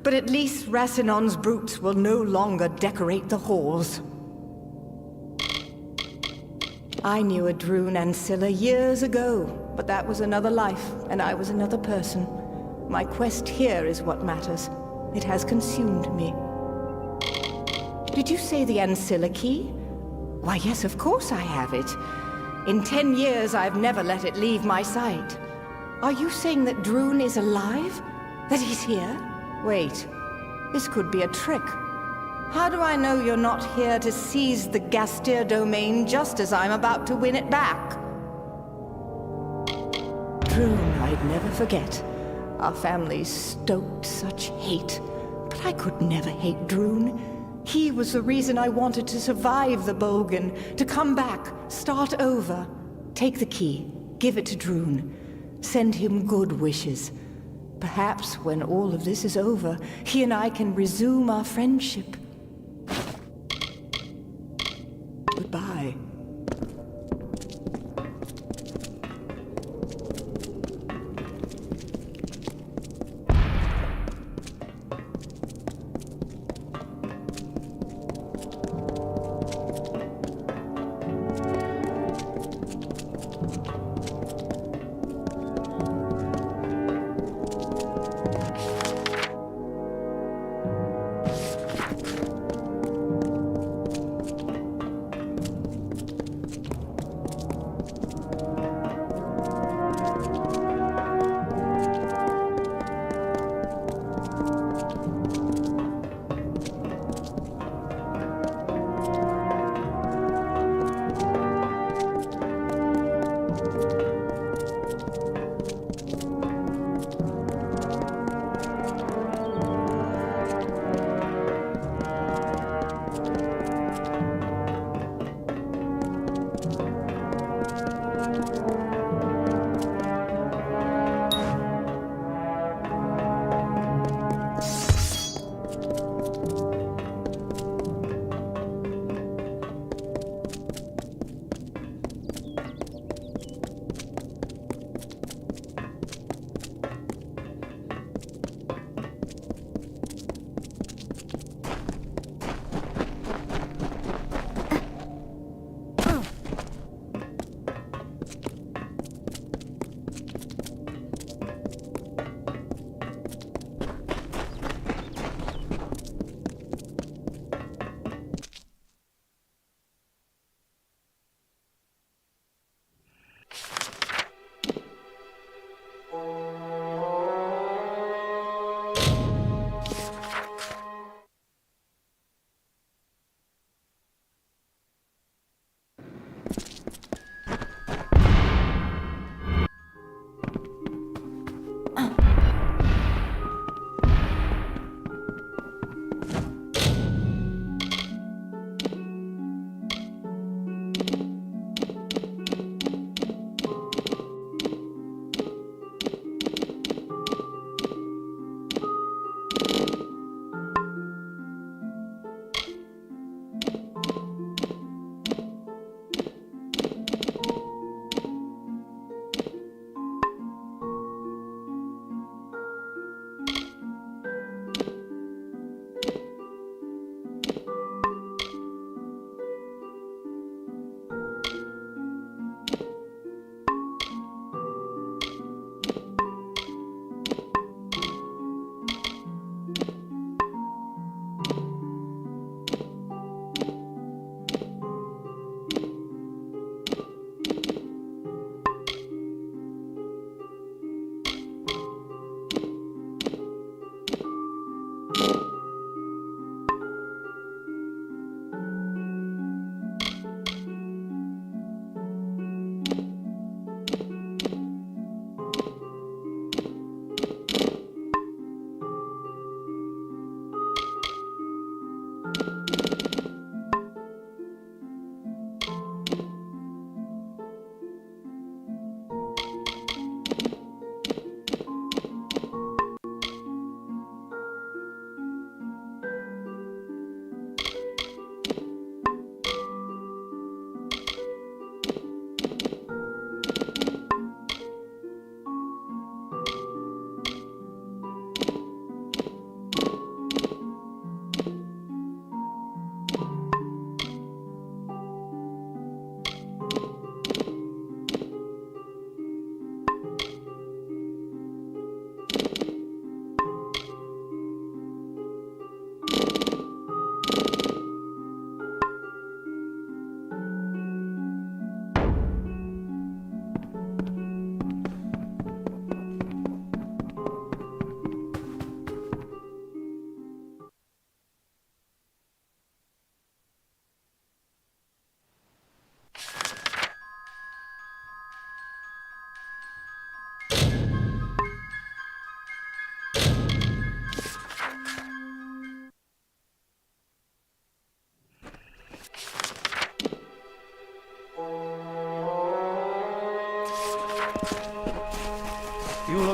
Speaker 16: but at least Racinon's brutes will no longer decorate the halls. I knew a Droon Ancilla years ago, but that was another life, and I was another person. My quest here is what matters. It has consumed me. Did you say the Ancilla key? Why, yes, of course I have it. In 10 years, I've never let it leave my sight. Are you saying that Droon is alive? That he's here? Wait, this could be a trick. How do I know you're not here to seize the Gastir domain just as I'm about to win it back? Droon, I'd never forget. Our families stoked such hate, but I could never hate Droon. He was the reason I wanted to survive the Bogan, to come back, start over. Take the key, give it to Droon. Send him good wishes. Perhaps when all of this is over, he and I can resume our friendship. Goodbye.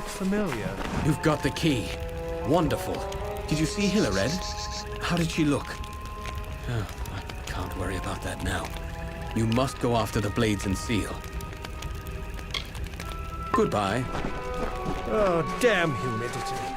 Speaker 5: look familiar.
Speaker 11: You've got the key. Wonderful. Did you see Hilared? How did she look? Oh, I can't worry about that now. You must go after the blades and seal. Goodbye.
Speaker 5: Oh, damn humidity.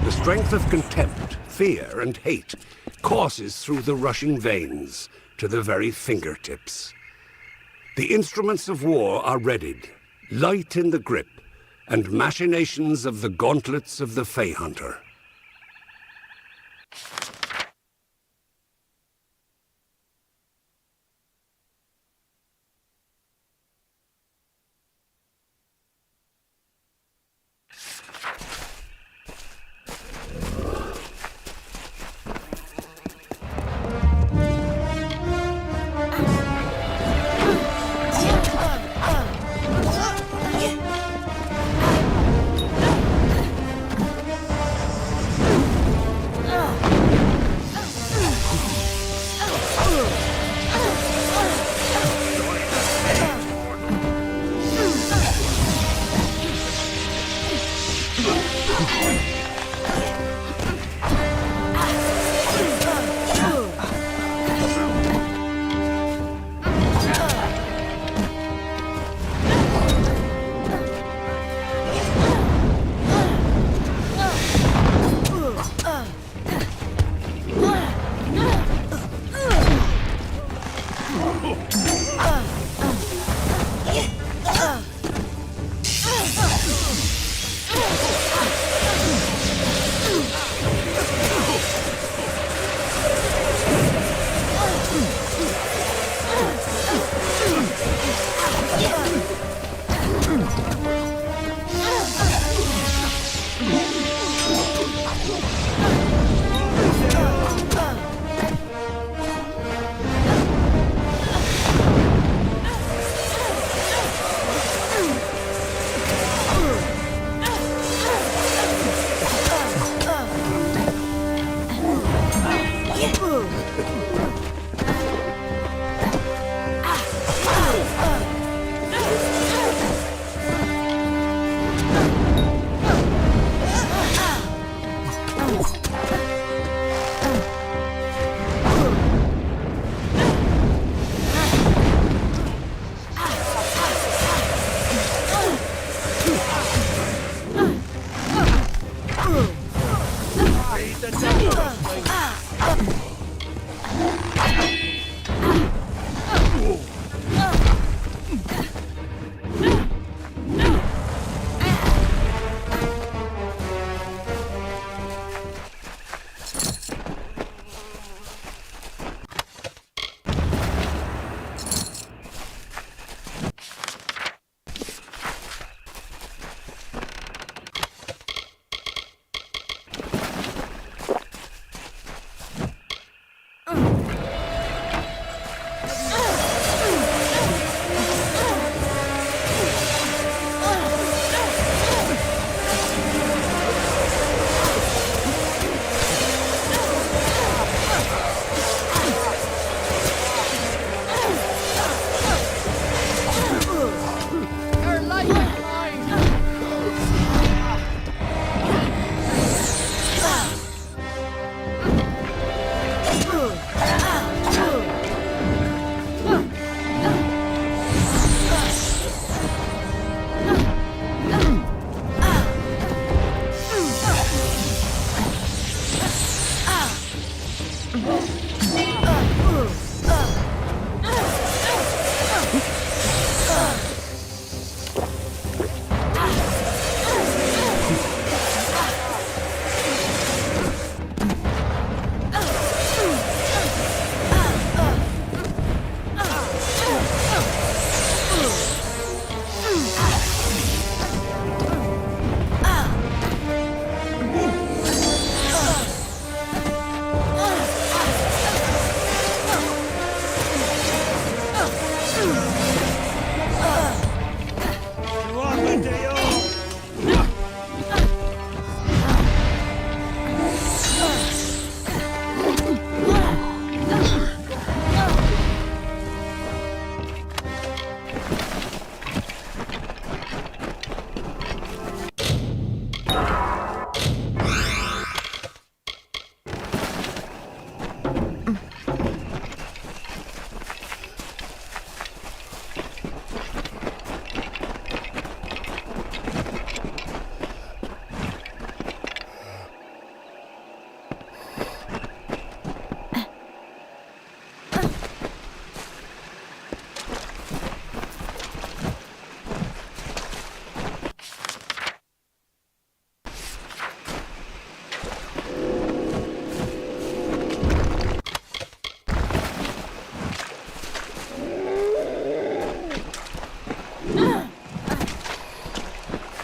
Speaker 17: The strength of contempt, fear, and hate courses through the rushing veins to the very fingertips. The instruments of war are readied, light in the grip, and machinations of the gauntlets of the Fey Hunter.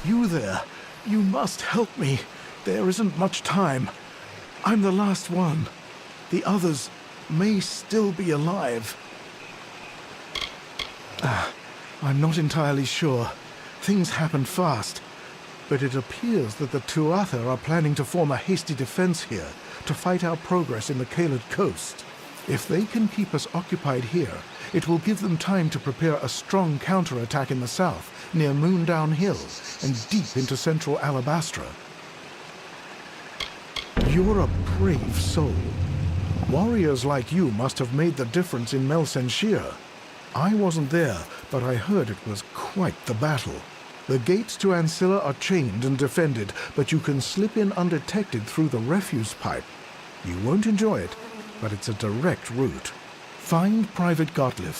Speaker 18: You there. You must help me. There isn't much time. I'm the last one. The others may still be alive. I'm not entirely sure. Things happen fast. But it appears that the Tuatha are planning to form a hasty defense here to fight our progress in the Kaled coast. If they can keep us occupied here, it will give them time to prepare a strong counterattack in the south, near Moondown Hill, and deep into central Alabastra. You're a brave soul. Warriors like you must have made the difference in Melsenshir. I wasn't there, but I heard it was quite the battle. The gates to Ancilla are chained and defended, but you can slip in undetected through the refuse pipe. You won't enjoy it, but it's a direct route. Find Private Gottlieb.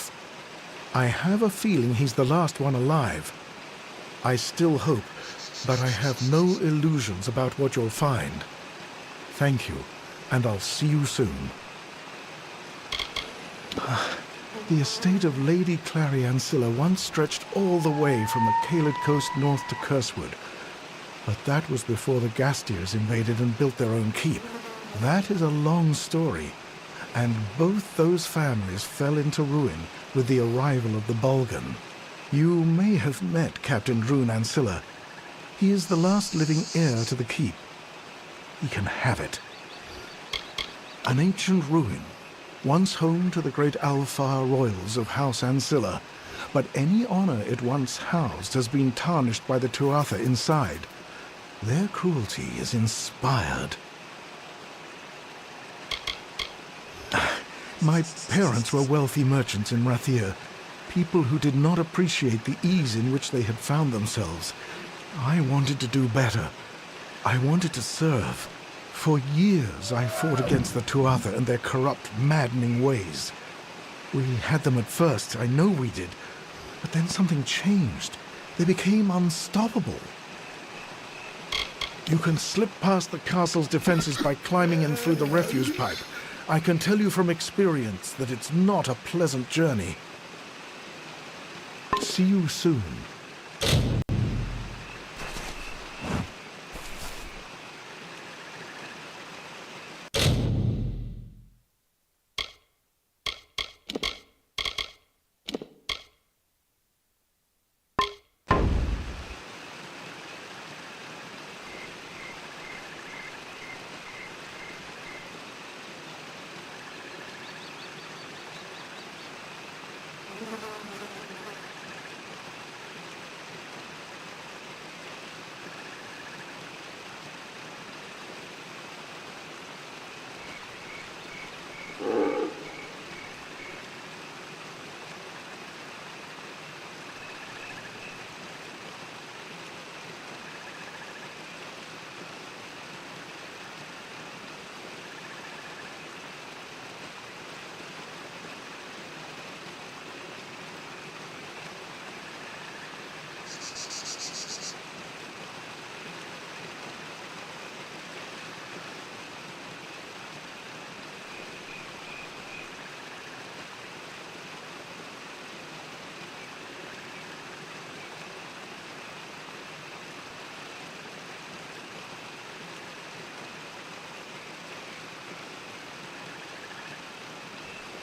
Speaker 18: I have a feeling he's the last one alive. I still hope, but I have no illusions about what you'll find. Thank you, and I'll see you soon. The estate of Lady Clary Ancilla once stretched all the way from the Kaled coast north to Cursewood. But that was before the Gastiers invaded and built their own keep. That is a long story, and both those families fell into ruin with the arrival of the Bulgan. You may have met Captain Drune Ancilla. He is the last living heir to the keep. He can have it. An ancient ruin, once home to the great Alfar royals of House Ancilla, but any honor it once housed has been tarnished by the Tuatha inside. Their cruelty is inspired. My parents were wealthy merchants in Rathir, people who did not appreciate the ease in which they had found themselves. I wanted to do better. I wanted to serve. For years I fought against the Tuatha and their corrupt, maddening ways. We had them at first, I know we did, but then something changed. They became unstoppable. You can slip past the castle's defenses by climbing in through the refuse pipe. I can tell you from experience that it's not a pleasant journey. See you soon.